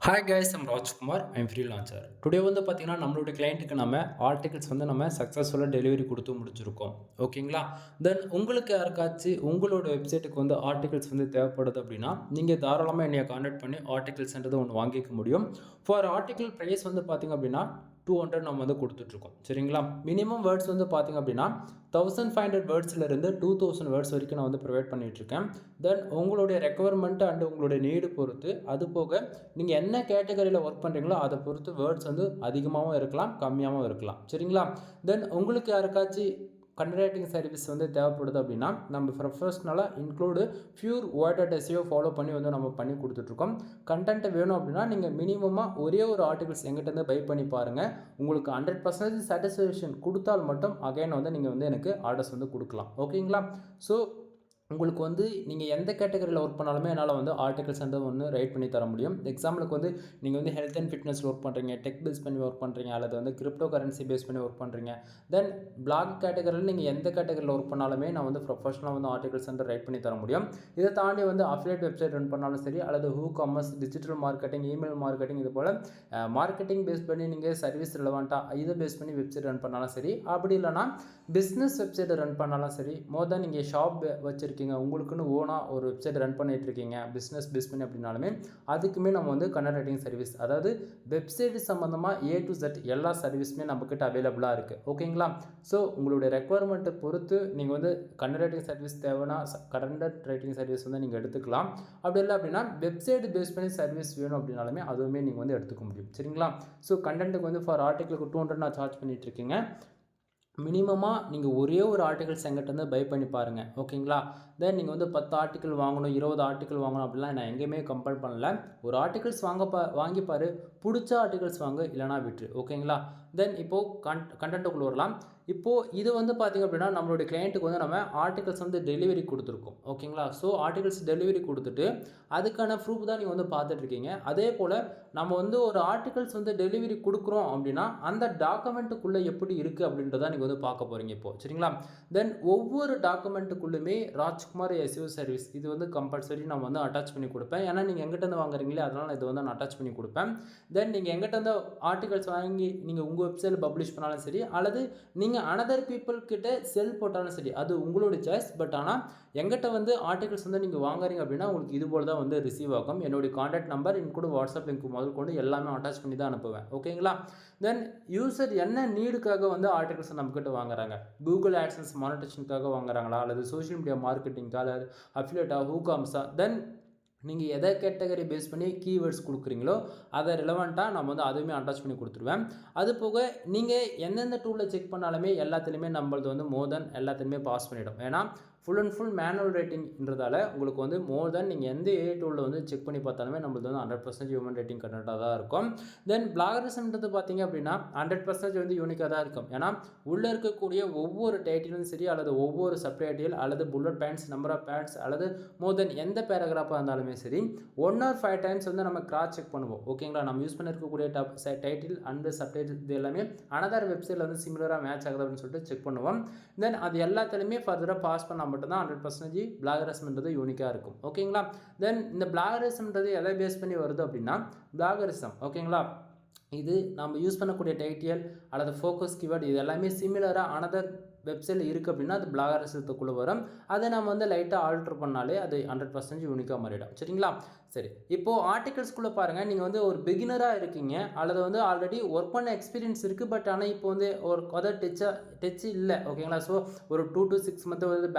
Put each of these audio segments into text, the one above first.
Hi guys, I'm Rajkumar. I'm freelancer. Today வந்து பார்த்தீங்கன்னா, நம்மளுடைய கிளையண்ட்டுக்கு நம்ம ஆர்டிகல்ஸ் வந்து நம்ம சக்ஸஸ்ஃபுல்லாக டெலிவரி கொடுத்து முடிச்சிருக்கோம். ஓகேங்களா? தென் உங்களுக்கு யாருக்காச்சும் உங்களோட வெப்சைட்டுக்கு வந்து ஆர்டிகல்ஸ் வந்து தேவைப்படுது அப்படின்னா, நீங்கள் தாராளமாக என்னைய கான்டாக்ட் பண்ணி ஆர்டிகல்ஸ்ன்றது ஒன்று வாங்கிக்க முடியும். ஃபார் ஆர்டிகல் ப்ரைஸ் வந்து பார்த்தீங்க அப்படின்னா, 200 நம்ம வந்து கொடுத்துட்ருக்கோம். சரிங்களா? மினிமம் வேர்ட்ஸ் வந்து பார்த்தீங்க அப்படின்னா, 1500 வேர்ட்ஸ்லேருந்து 2000 வேர்ட்ஸ் வரைக்கும் நான் வந்து ப்ரொவைட் பண்ணிகிட்ருக்கேன். தென் உங்களுடைய ரெக்குவயர்மெண்ட் அண்ட் உங்களுடைய நீடு பொறுத்து, அது போக நீங்கள் என்ன கேட்டகரியில் ஒர்க் பண்ணுறீங்களோ அதை பொறுத்து வேர்ட்ஸ் வந்து அதிகமாகவும் இருக்கலாம், கம்மியாகவும் இருக்கலாம். சரிங்களா? தென் உங்களுக்கு யாருக்காச்சும் கண்டென்ட் ரைட்டிங் சர்வீஸ் வந்து தேவைப்படுது அப்படின்னா, நம்ம ப்ரொஃபஷ்னலாக include pure word SEO follow பண்ணி வந்து நம்ம பண்ணி கொடுத்துட்ருக்கோம். கண்டென்ட் வேணும் அப்படின்னா நீங்கள் மினிமமாக ஒரே ஒரு ஆர்டிகல்ஸ் எங்கிட்ட பை பண்ணி பாருங்கள். உங்களுக்கு 100% சாட்டிஸ்ஃபேக்ஷன் கொடுத்தால் மட்டும் அகைன் வந்து நீங்கள் வந்து எனக்கு ஆர்டர்ஸ் வந்து கொடுக்கலாம். ஓகேங்களா? ஸோ உங்களுக்கு வந்து நீங்கள் எந்த கேட்டகரியில் ஒர்க் பண்ணாலுமே என்னால் வந்து ஆர்டிகல்ஸ் வந்து ஒன்று ரைட் பண்ணி தர முடியும். எக்ஸாம்பிளுக்கு வந்து நீங்கள் வந்து ஹெல்த் அண்ட் ஃபிட்னஸில் ஒர்க் பண்ணுறீங்க, டெக் பேஸ் பண்ணி ஒர்க் பண்ணுறீங்க, அல்லது வந்து கிரிப்டோ கரன்சி பேஸ் பண்ணி ஒர்க் பண்ணுறீங்க. தென் பிளாக் கேட்டகரியில் நீங்கள் எந்த கேட்டகரியில் ஒர்க் பண்ணாலுமே நான் வந்து ப்ரொஃபஷனலாக வந்து ஆர்டிகல்ஸ் வந்து ரைட் பண்ணி தர முடியும். இதை தாண்டி வந்து அஃபிலியேட் வெப்சைட் ரன் பண்ணாலும் சரி, அல்லது who commerce, digital marketing, email marketing, இது போல் மார்க்கெட்டிங் பேஸ் பண்ணி நீங்கள் சர்வீஸ் ரிலவெண்ட்டாக இதை பேஸ் பண்ணி வெப்சைட் ரன் பண்ணாலும் சரி, அப்படி இல்லைனா பிஸ்னஸ் வெப்சைட் ரன் பண்ணாலும் சரி, மோர் தென் நீங்கள் ஷாப் வச்சுருக்கீங்க, உங்களுக்குன்னு ஓனாக ஒரு வெப்சைட் ரன் பண்ணிட்டு இருக்கீங்க பிஸ்னஸ் பேஸ் பண்ணி அப்படின்னாலுமே அதுக்குமே நம்ம வந்து கண்டென்ட் ரைட்டிங் சர்வீஸ், அதாவது வெப்சைட் சம்மந்தமாக A to Z எல்லா சர்வீஸுமே நம்மக்கிட்ட அவைலபிளாக இருக்குது. ஓகேங்களா? ஸோ உங்களுடைய ரெக்குவயர்மெண்ட்டை பொறுத்து நீங்கள் வந்து கண்டென்ட் ரைட்டிங் சர்வீஸ் தேவைன்னா கண்டென்ட் ரைட்டிங் சர்வீஸ் வந்து நீங்கள் எடுத்துக்கலாம். அப்படி இல்லை அப்படின்னா வெப்சைட் பேஸ் பண்ணி சர்வீஸ் வேணும் அப்படின்னாலுமே அதுவுமே நீங்கள் வந்து எடுத்துக்க முடியும். சரிங்களா? ஸோ கண்டென்ட்டுக்கு வந்து ஃபார் ஆர்டிகளுக்கு 200 நான் சார்ஜ் பண்ணிட்டு இருக்கீங்க. மினிமமாக நீங்கள் ஒரே ஒரு ஆர்டிகல்ஸ் எங்கிட்ட வந்து பை பண்ணி பாருங்கள். ஓகேங்களா? தென் நீங்கள் வந்து 10 ஆர்டிக்கல் வாங்கணும், 20 ஆர்டிக்கல் வாங்கணும் அப்படிலாம் நான் எங்கேயுமே கம்பல் பண்ணல. ஒரு ஆர்டிகல்ஸ் வாங்கி பாரு, பிடிச்ச ஆர்டிகல்ஸ் வாங்க, இல்லைனா விட்டுரு. ஓகேங்களா? தென் இப்போது கண்டென்ட்டுக்குள்ளே வரலாம். இப்போது இது வந்து பார்த்திங்க அப்படின்னா நம்மளுடைய கிளையண்ட்டுக்கு வந்து நம்ம ஆர்டிகல்ஸ் வந்து டெலிவரி கொடுத்துருக்கோம். ஓகேங்களா? ஸோ ஆர்டிகல்ஸ் டெலிவரி கொடுத்துட்டு அதுக்கான ப்ரூஃப் தான் நீங்கள் வந்து பார்த்துட்ருக்கீங்க. அதே போல் நம்ம வந்து ஒரு ஆர்டிகல்ஸ் வந்து டெலிவரி கொடுக்குறோம் அப்படின்னா அந்த டாக்குமெண்ட்டுக்குள்ளே எப்படி இருக்குது அப்படின்றத நீங்கள் வந்து பார்க்க போகிறீங்க இப்போது. சரிங்களா? தென் ஒவ்வொரு டாக்குமெண்ட்டுக்குள்ளுமே ராஜ்குமார் எஸ்இஓ சர்வீஸ் இது வந்து கம்பல்சரி நான் வந்து அட்டாச் பண்ணி கொடுப்பேன். ஏன்னா நீங்கள் எங்கிட்ட வாங்குறீங்களே, அதனால் இது வந்து நான் அட்டாச் பண்ணி கொடுப்பேன். தென் நீங்கள் எங்கிட்ட ஆர்டிகல்ஸ் வாங்கி நீங்கள் உங்கள் வெப்சைட்டில் பப்ளிஷ் பண்ணாலும் சரி, அல்லது நீங்கள் அனதர் பீப்புள் கிட்ட செல் போட்டாலும் சரி, அது உங்களோட சாய்ஸ். பட் ஆனால் எங்கிட்ட வந்து ஆர்டிகல்ஸ் வந்து நீங்கள் வாங்குறீங்க அப்படின்னா உங்களுக்கு இது போல் தான் வந்து ரிசீவ் ஆகும். என்னுடைய contact number include WhatsApp link முதல் கொண்டு எல்லாமே அட்டாச் பண்ணி தான் அனுப்புவேன். ஓகேங்களா? தென் யூசர் என்ன நீடுக்காக வந்து ஆர்டிகல்ஸ் நம்மக்கிட்ட வாங்குறாங்க, கூகுள் ஆட்சன்ஸ் மானிட்டேஷனுக்காக வாங்குறாங்களா, அல்லது சோஷியல் மீடியா மார்க்கெட்டிங்காக, அல்லது அஃபிலியேட்டா, ஹூகாம்ஸா, தென் நீங்கள் எதை கேட்டகரி பேஸ் பண்ணி கீவேர்ட்ஸ் கொடுக்குறீங்களோ அதை ரிலவெண்ட்டாக நம்ம வந்து அதுவுமே அட்டாச் பண்ணி கொடுத்துருவேன். அது போக நீங்கள் எந்தெந்த டூலில் செக் பண்ணாலுமே எல்லாத்துலேயுமே நம்மளது வந்து மோர் தென் எல்லாத்துலேயுமே பாஸ் பண்ணிவிடும். ஏன்னா ஃபுல் அண்ட் ஃபுல் மேனுவல் ரேட்டிங்ன்றதால உங்களுக்கு வந்து மோர் தென் நீங்கள் எந்த ஏஐ டூலில் வந்து செக் பண்ணி பார்த்தாலுமே நம்மளுக்கு வந்து 100% ஹியூமன் ரேட்டிங் கண்டென்ட்டாக தான் இருக்கும். தென் பிளாகரிசம்ன்றது பார்த்தீங்க அப்படின்னா 100% வந்து யூனிக்காக தான் இருக்கும். ஏன்னா உள்ளே இருக்கக்கூடிய ஒவ்வொரு டைட்டிலும் சரி, அல்லது ஒவ்வொரு சப்டைட்டில், அல்லது bullet points, number of pads, அல்லது மோர் தென் எந்த பேராகிராஃபாக இருந்தாலுமே சரி 1 or 5 டைம்ஸ் வந்து நம்ம கிராஸ் செக் பண்ணுவோம். ஓகேங்களா? நம்ம யூஸ் பண்ணிருக்கக்கூடிய டைட்டில் அண்ட் சப்டைட்டில் இது எல்லாமே அனதர் வெப்சைட்டில் வந்து சிமிலராக மேட்ச் ஆகுது அப்படின்னு சொல்லிட்டு செக் பண்ணுவோம். தென் அது எல்லாத்துலேயுமே ஃபர்தராக பாஸ் பண்ணால் மட்டும்தான் 100% பிளாகரிசம்ன்றது யூனிக்காக இருக்கும். ஓகேங்களா? தென் இந்த பிளாகரிசம்ன்றது எதை பேஸ் பண்ணி வருது அப்படின்னா பிளாகரிசம். ஓகேங்களா? இது நம்ம யூஸ் பண்ணக்கூடிய டைட்டில் அல்லது ஃபோக்கஸ் கீவேர்டு இது எல்லாமே சிமிலராக அனதர் வெப்சைட்டில் இருக்குது அப்படின்னா அது பிளாகரிசத்துக்குள்ளே வரும். அதை நம்ம வந்து லைட்டாக ஆல்ட்ரு பண்ணாலே அது 100% யூனிக்காக மாறிடும். சரிங்களா? சரி, இப்போது ஆர்டிகல்ஸ்குள்ளே பாருங்கள். நீங்கள் வந்து ஒரு பிகினராக இருக்கீங்க, அல்லது வந்து ஆல்ரெடி ஒர்க் பண்ண எக்ஸ்பீரியன்ஸ் இருக்குது, பட் ஆனால் இப்போ வந்து ஒரு அதாவது டச்சு இல்லை. ஓகேங்களா? ஸோ ஒரு 2 to 6 மந்த் வந்து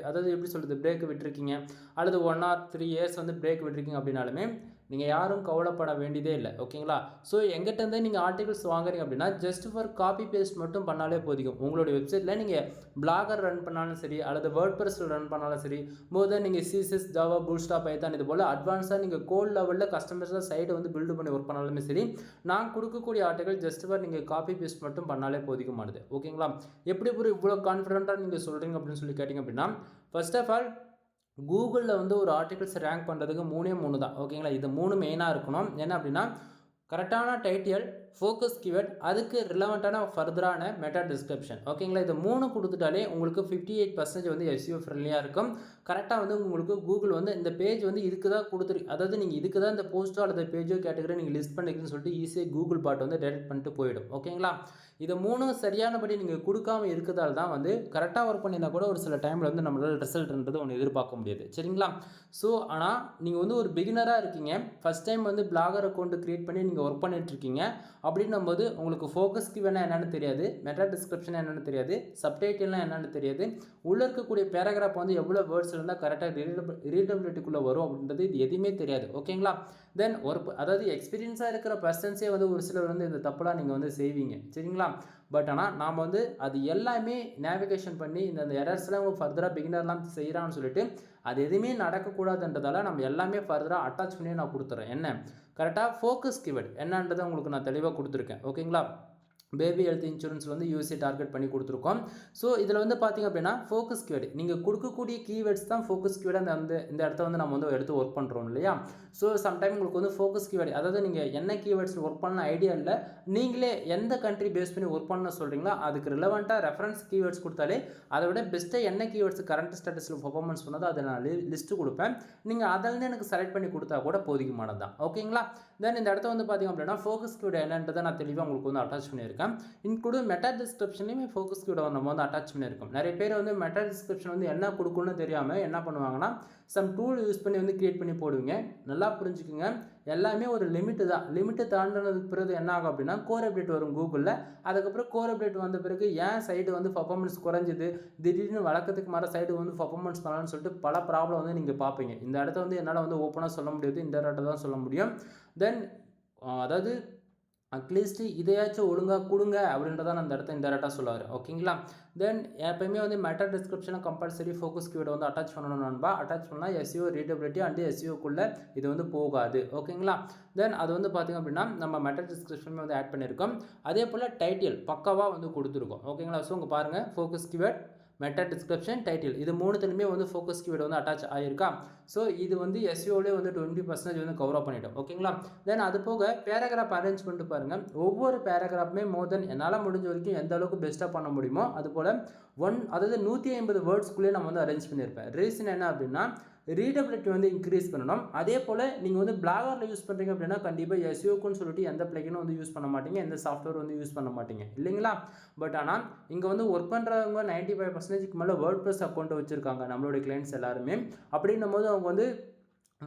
அதாவது எப்படி சொல்கிறது, பிரேக் விட்டுருக்கீங்க, அல்லது 1 or 3 இயர்ஸ் வந்து பிரேக் விட்டுருக்கீங்க அப்படின்னாலுமே நீங்கள் யாரும் கவலைப்பட வேண்டியதே இல்லை. ஓகேங்களா? ஸோ எங்கிட்டேருந்தே நீங்கள் ஆர்டிகல்ஸ் வாங்குறீங்க அப்படின்னா ஜஸ்ட் ஃபார் காப்பி பேஸ்ட் மட்டும் பண்ணாலே போதிக்கும். உங்களுடைய வெப்சைட்டில் நீங்கள் பிளாகர் ரன் பண்ணாலும் சரி, அல்லது வேர்ட்பிரஸில் ரன் பண்ணாலும் சரி, மோர் தென் நீங்கள் சிஎஸ்எஸ், ஜாவா, பூட்ஸ்ட்ராப், பைத்தான் இது போல் அட்வான்ஸாக நீங்கள் கோட் லெவலில் கஸ்டமர்ஸாக சைட்டை வந்து பில்டு பண்ணி ஒர்க் பண்ணாலுமே சரி, நான் கொடுக்கக்கூடிய ஆர்டிகல் ஜஸ்ட் ஃபார் நீங்கள் காப்பி பேஸ்ட் மட்டும் பண்ணாலே போதிக்குமானது. ஓகேங்களா? எப்படி ஒரு இவ்வளோ கான்ஃபிடென்ட்டாக நீங்கள் சொல்கிறீங்க அப்படின்னு சொல்லி கேட்டிங்க அப்படின்னா, ஃபர்ஸ்ட் ஆஃப் ஆல் கூகுளில் வந்து ஒரு ஆர்டிகல்ஸ் ரேங்க் பண்ணுறதுக்கு 3 தான். ஓகேங்களா? இது 3 மெயினாக இருக்கணும். என்ன அப்படின்னா கரெக்டான டைட்டில், ஃபோக்கஸ் கீவேர்ட், அதுக்கு ரிலவெண்ட்டான ஃபர்தரான மெட்டா டிஸ்கிரிப்ஷன். ஓகேங்களா, இது 3 கொடுத்துட்டாலே உங்களுக்கு 58% வந்து எஸ்இஓ ஃப்ரெண்ட்லியாக இருக்கும். கரெக்டாக வந்து உங்களுக்கு கூகுள் வந்து இந்த பேஜ் வந்து இதுக்கு தான் கொடுத்துருக்கு, அதாவது நீங்கள் இதுக்கு தான் இந்த போஸ்ட்டோ அல்லது பேஜோ கேட்டகரி நீங்கள் லிஸ்ட் பண்ணிக்கிறீங்கன்னு சொல்லிட்டு ஈஸியாக கூகுள் பாட் வந்து டெலிட் பண்ணிட்டு போயிடும். ஓகேங்களா, இதை 3 சரியானபடி நீங்கள் கொடுக்காம இருக்கிறதால தான் வந்து கரெக்டாக ஒர்க் பண்ணியிருந்தால் கூட ஒரு சில டைமில் வந்து நம்மளால் ரிசல்ட்ன்றது ஒன்று எதிர்பார்க்க முடியாது. சரிங்களா, ஸோ ஆனால் நீங்கள் வந்து ஒரு பிகினராக இருக்கீங்க, ஃபஸ்ட் டைம் வந்து பிளாகர் அக்கௌண்ட் க்ரியேட் பண்ணி நீங்கள் ஒர்க் பண்ணிட்டுருக்கீங்க அப்படின்னும் போது உங்களுக்கு ஃபோக்கஸ் கீவேர்ட்னா என்னென்னு தெரியாது, மெட்டா டிஸ்கிரிப்ஷன் என்னென்னு தெரியாது, சப்டைட்டில்லாம் என்னென்னு தெரியாது, உள்ளே இருக்கக்கூடிய பேராகிராஃப் வந்து எவ்வளோ வேர்ட்ஸ் இருந்தால் கரெக்டாக ரீடபிலிட்டிக்குள்ளே வரும் அப்படின்றது இது எதுவுமே தெரியாது. ஓகேங்களா, தென் அதாவது எக்ஸ்பீரியன்ஸாக இருக்கிற பர்சன்ஸே வந்து ஒரு சிலர் வந்து இந்த தப்பெல்லாம் நீங்கள் வந்து செய்வீங்க. சரிங்களா, பட் ஆனால் நாம் வந்து அது எல்லாமே நேவிகேஷன் பண்ணி இந்த எரர்ஸ்லாம் ஃபர்தராக பிகினர்லாம் செய்கிறான்னு சொல்லிட்டு அது எதுவுமே நடக்கக்கூடாதுன்றதால நம்ம எல்லாமே ஃபர்தராக அட்டாச் பண்ணி நான் கொடுத்துறேன். என்ன கரெக்டாக ஃபோக்கஸ் கீவேர்ட் என்னன்றதை உங்களுக்கு நான் தெளிவாக கொடுத்துருக்கேன். ஓகேங்களா, பேபி ஹெல்த் இன்சூரன்ஸ் வந்து யூஎஸ்ஏ டார்கெட் பண்ணி கொடுத்துருக்கோம். ஸோ இதில் வந்து பார்த்திங்க அப்படின்னா ஃபோக்கஸ் கீவேர்டு நீங்கள் கொடுக்கக்கூடிய கீவேர்ட்ஸ் தான் ஃபோக்கஸ் கீவேர்டு இந்த இடத்த வந்து நம்ம வந்து எடுத்து ஒர்க் பண்ணுறோம் இல்லையா. ஸோ சம்டைம் உங்களுக்கு வந்து ஃபோக்கஸ் கீவேர்டு, அதாவது நீங்கள் என்ன கீவேர்ட்ஸ் ஒர்க் பண்ண ஐடியா இல்லை, நீங்களே எந்த கண்ட்ரி பேஸ் பண்ணி ஒர்க் பண்ண சொல்கிறீங்களோ அதுக்கு ரிலவெண்ட்டாக ரெஃபரன்ஸ் கீவேர்ட்ஸ் கொடுத்தாலே அதை விட பெஸ்ட்டாக என்ன கீவேர்ட்ஸ் கரண்ட் ஸ்டேட்டஸில் பர்ஃபார்மன்ஸ் பண்ணதோ அதை நான் லிஸ்ட்டு கொடுப்பேன். நீங்கள் அதிலேருந்து எனக்கு செலக்ட் பண்ணி கொடுத்தா கூட போதுமானது தான். ஓகேங்களா, தென் இந்த இடத்த வந்து பார்த்திங்க அப்படின்னா ஃபோக்கஸ் கீவேர்டு என்னன்றதை நான் தெளிவாக உங்களுக்கு வந்து அட்டாச் பண்ணியிருக்கேன். இன்க்ளூட் மெட்டா டிஸ்கிரிப்ஷன்லையுமே ஃபோக்கஸ் கீவேர்டை நம்ம வந்து அட்டாச் பண்ணியிருக்கோம். நிறைய பேர் வந்து மெட்டா டிஸ்கிரிப்ஷன் வந்து என்ன கொடுக்கணும்னு தெரியாமல் என்ன பண்ணுவாங்கன்னா சம் டூல் யூஸ் பண்ணி வந்து கிரியேட் பண்ணி போடுவீங்க. நல்லா புரிஞ்சுக்குங்க, எல்லாமே ஒரு லிமிட்டு தான். லிமிட்டு தாண்டினதுக்கு பிறகு என்ன ஆகும் அப்படின்னா கோர் அப்டேட் வரும் கூகுளில். அதுக்கப்புறம் கோர் அப்டேட் வந்த பிறகு ஏன் சைடு வந்து பர்ஃபார்மன்ஸ் குறைஞ்சிது, திடீர்னு வழக்கத்துக்கு மாற சைடு வந்து பர்ஃபார்மன்ஸ் பண்ணலான்னு சொல்லிட்டு பல ப்ராப்ளம் வந்து நீங்கள் பார்ப்பீங்க. இந்த இடத்த வந்து என்னால் வந்து ஓப்பனாக சொல்ல முடியாது, இந்த இடத்த தான் சொல்ல முடியும். தென் அதாவது அட்லீஸ்ட் இதையாச்சும் ஒழுங்காக கொடுங்க அப்படின்றதான் அந்த இடத்த இன்டெரக்டாக சொல்லுவார். ஓகேங்களா, தென் எப்பயுமே வந்து மெட்டா டிஸ்கிரிப்ஷனை கம்பல்சரி ஃபோக்கஸ் கீவேர்டை வந்து அட்டாச் பண்ணணும் நண்பா. அட்டாச் பண்ணால் எஸ்இஓ ரீடபிலிட்டி அண்ட் எஸ்இஓக்குள்ளே இது வந்து போகாது. ஓகேங்களா, தென் அது வந்து பார்த்திங்க அப்படின்னா நம்ம மெட்டா டிஸ்கிரிப்ஷன் வந்து ஆட் பண்ணியிருக்கோம். அதே போல் டைட்டில் பக்காவாக வந்து கொடுத்துருக்கோம். ஓகேங்களா, ஸோ உங்கள் பாருங்கள் focus keyword, meta description, title இது 3த்துலையுமே வந்து ஃபோக்கஸ் கீவேர்டு வந்து அட்டாச் ஆகிருக்கா. ஸோ இது வந்து எஸ்இஓலே வந்து 20% வந்து கவர் அப் பண்ணிட்டோம். ஓகேங்களா, தென் அது போக பேராகிராஃப் அரேஞ்ச் பண்ணிட்டு பாருங்கள். ஒவ்வொரு பேராகிராஃப்மே மோர் தென் என்னால் முடிஞ்ச வரைக்கும் எந்த அளவுக்கு பெஸ்ட்டாக பண்ண முடியுமோ அதுபோல் அதாவது 150 வேர்ட்ஸ்க்குள்ளேயே நம்ம வந்து அரேஞ்ச் பண்ணியிருப்பேன். ரீசன் என்ன அப்படின்னா ரீடபிலிட்டி வந்து இன்க்ரீஸ் பண்ணணும். அதே போல் நீங்கள் வந்து பிளாகரில் யூஸ் பண்ணுறீங்க அப்படின்னா கண்டிப்பாக எஸ்இஓக்குன்னு சொல்லிட்டு எந்த பிளகினும் வந்து யூஸ் பண்ண மாட்டீங்க, எந்த சாஃப்ட்வேர் வந்து யூஸ் பண்ண மாட்டீங்க இல்லைங்களா. பட் ஆனால் இங்கே வந்து ஒர்க் பண்ணுறவங்க 95%க்கு மேலே வேர்ட்பிரஸ் அக்கௌண்ட்டை வச்சுருக்காங்க நம்மளுடைய கிளைண்ட்ஸ் எல்லாருமே. அப்படின்னும் போது அவங்க வந்து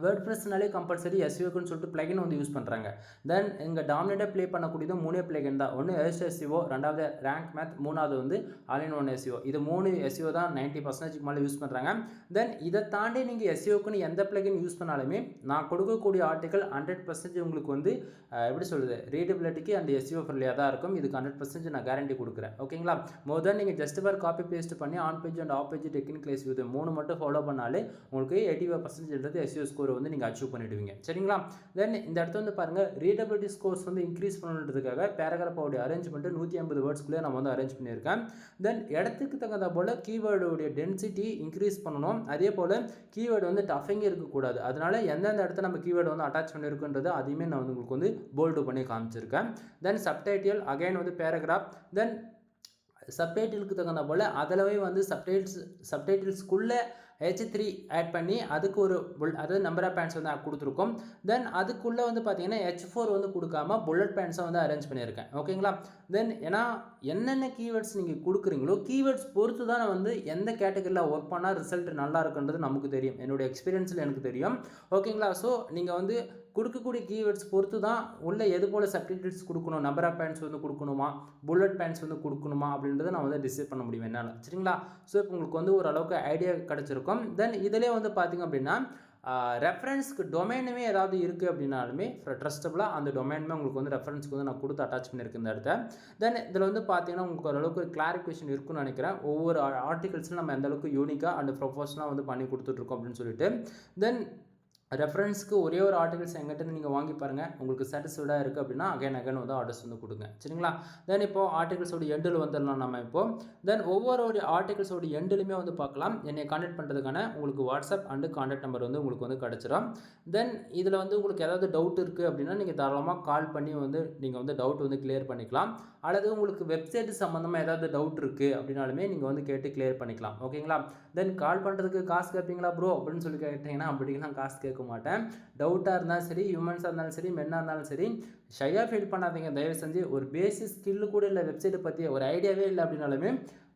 வேர்ட்பிரஸ்னாலே கம்பல்சரி எஸ்இஓக்குன்னு சொல்லிட்டு பிளகின் வந்து யூஸ் பண்ணுறாங்க. தென் இங்கே டாமினேட்டாக ப்ளே பண்ணக்கூடியது 3 பிளகின் தான். ஒன்று எஸ்இஓ, ரெண்டாவது ரேங்க் மேத், மூணாவது வந்து ஆல் இன் ஒன் எஸ்இஓ. இது 3 எஸ்இஓ தான் 90%க்கு மேலே யூஸ் பண்ணுறாங்க. தென் இதை தாண்டி நீங்கள் எஸ்இஓக்குன்னு எந்த பிளகின் யூஸ் பண்ணாலுமே நான் கொடுக்கக்கூடிய ஆர்டிக்கல் 100% உங்களுக்கு வந்து எப்படி சொல்கிறது ரீடபிலிட்டிக்கு அந்த எஸ்இஓ ஃப்ரெண்ட்லியாக தான் இருக்கும். இதுக்கு 100% நான் கேரண்டி கொடுக்குறேன். ஓகேங்களா, மோர் தென் நீங்கள் ஜஸ்ட் ஃபார் காப்பி பேஸ்ட் பண்ணி on page and half page technical SEO இது 3 மட்டும் ஃபாலோ பண்ணாலே உங்களுக்கு 85% எஸ்இஓ ஸ்கோர் வந்து நீங்கள் அச்சீவ் பண்ணிடுவீங்க. சரிங்களா, தென் இந்த இடத்துல வந்து பாருங்கள் ரீடபிலிட்டி ஸ்கோர்ஸ் வந்து இன்க்ரீஸ் பண்ணுறதுக்காக பேராகிராஃபோடைய அரேஞ்ச்மெண்ட் 150 வேர்ட்ஸ்க்குள்ளே நம்ம வந்து அரேஞ்ச் பண்ணியிருக்கேன். தென் இடத்துக்கு தகுந்த போல் கீவேர்டுடைய டென்சிட்டி இன்க்ரீஸ் பண்ணணும். அதே போல் கீவேர்டு வந்து டஃபிங் இருக்கக்கூடாது. அதனால எந்தெந்த இடத்துல நம்ம கீவேர்டு வந்து அட்டாச் பண்ணியிருக்குன்றது அதையுமே நான் வந்து உங்களுக்கு வந்து போல்டு பண்ணி காமிச்சிருக்கேன். தென் சப்டைட்டில் அகைன் வந்து பேராகிராஃப், தென் சப்டைட்டிலுக்கு தகுந்த போல் அதிலவே வந்து சப்டைட்டில்ஸ்க்குள்ளே H3 ஆட் பண்ணி அதுக்கு ஒரு அதாவது நம்பர் ஆஃப் பேண்ட்ஸ் வந்து கொடுத்துருக்கோம். தென் அதுக்குள்ளே வந்து பார்த்தீங்கன்னா H4 வந்து கொடுக்காம புல்லட் பேண்ட்ஸை வந்து அரேஞ்ச் பண்ணியிருக்கேன். ஓகேங்களா, தென் ஏன்னா என்னென்ன கீவேர்ட்ஸ் நீங்கள் கொடுக்குறீங்களோ கீவேர்ட்ஸ் பொறுத்து தான் வந்து எந்த கேட்டகரியில் ஒர்க் பண்ணால் ரிசல்ட் நல்லா இருக்குன்றது நமக்கு தெரியும். என்னுடைய எக்ஸ்பீரியன்ஸில் எனக்கு தெரியும். ஓகேங்களா, ஸோ நீங்கள் வந்து கொடுக்கக்கூடிய கீவேர்ட்ஸ் பொறுத்து தான் உள்ள எது போல் சப்டைட்டில்ஸ் கொடுக்கணும், நம்பர் ஆஃப் பேண்ட்ஸ் வந்து கொடுக்கணுமா, புல்லட் பேண்ட்ஸ் வந்து கொடுக்கணுமா அப்படின்றத நான் வந்து டிசைட் பண்ண முடியும் என்னால். சரிங்களா, ஸோ இப்போ உங்களுக்கு வந்து ஓரளவுக்கு ஐடியா கிடச்சிருக்கும். தென் இதிலே வந்து பார்த்திங்க அப்படின்னா ரெஃபரன்ஸ்க்கு டொமைனுமே ஏதாவது இருக்குது அப்படின்னாலுமே ட்ரஸ்டபுளாக அந்த டொமைனுமே உங்களுக்கு வந்து ரெஃபரன்ஸ்க்கு வந்து நான் கொடுத்து அட்டாச் பண்ணியிருக்கேன் இந்த இடத்த. தென் இதில் வந்து பார்த்தீங்கன்னா உங்களுக்கு ஓரளவுக்கு கிளாரிஃபிகேஷன் இருக்குன்னு நினைக்கிறேன். ஒவ்வொரு ஆர்டிகல்ஸில் நம்ம எந்தளவுக்கு யூனிக்காக அண்ட் ப்ரொஃபஷனலாக வந்து பண்ணி கொடுத்துட்ருக்கோம் அப்படின்னு சொல்லிட்டு. தென் ரெஃபரன்ஸ்க்கு ஒரே ஒரு ஆர்டிகல்ஸ் எங்கிட்ட நீங்கள் வாங்கி பாருங்கள், உங்களுக்கு சாட்டிஸ்ஃபைடாக இருக்குது அப்படின்னா அகைன் வந்து ஆர்டர்ஸ் வந்து கொடுங்க. சரிங்களா? தென் இப்போ ஆர்டிகல்ஸோட எண்டில் வந்துடலாம் நம்ம இப்போ. தென் ஒவ்வொரு ஆர்டிகல்ஸோட எண்டிலுமே வந்து பார்க்கலாம், என்னை கான்டாக்ட் பண்ணுறதுக்கான உங்களுக்கு வாட்ஸ்அப் அண்டு கான்டாக்ட் நம்பர் வந்து உங்களுக்கு வந்து கிடச்சிரும். தென் இதில் வந்து உங்களுக்கு ஏதாவது டவுட் இருக்குது அப்படின்னா நீங்கள் தாராளமாக கால் பண்ணி வந்து நீங்கள் வந்து டவுட் வந்து கிளியர் பண்ணிக்கலாம். அல்லது உங்களுக்கு வெப்சைட் சம்மந்தமாக ஏதாவது டவுட் இருக்குது அப்படின்னாலுமே நீங்கள் வந்து கேட்டு கிளியர் பண்ணிக்கலாம். ஓகேங்களா? தென் கால் பண்ணுறதுக்கு காசு கேட்பீங்களா ப்ரோ அப்படின்னு சொல்லி கேட்டிங்கன்னா அப்படிலாம் காசு கேட்க மாட்டேன். டவுட்டாக இருந்தாலும் சரி, ஹியூமன்ஸாக இருந்தாலும் சரி, மென்னாக இருந்தாலும் சரி, ஷையாக ஃபீல் பண்ணாதீங்க. தயவு செஞ்சு ஒரு பேசிக் ஸ்கில்லு கூட இல்லை, வெப்சைட்டை பற்றி ஒரு ஐடியாவே இல்லை அப்படின்னாலுமே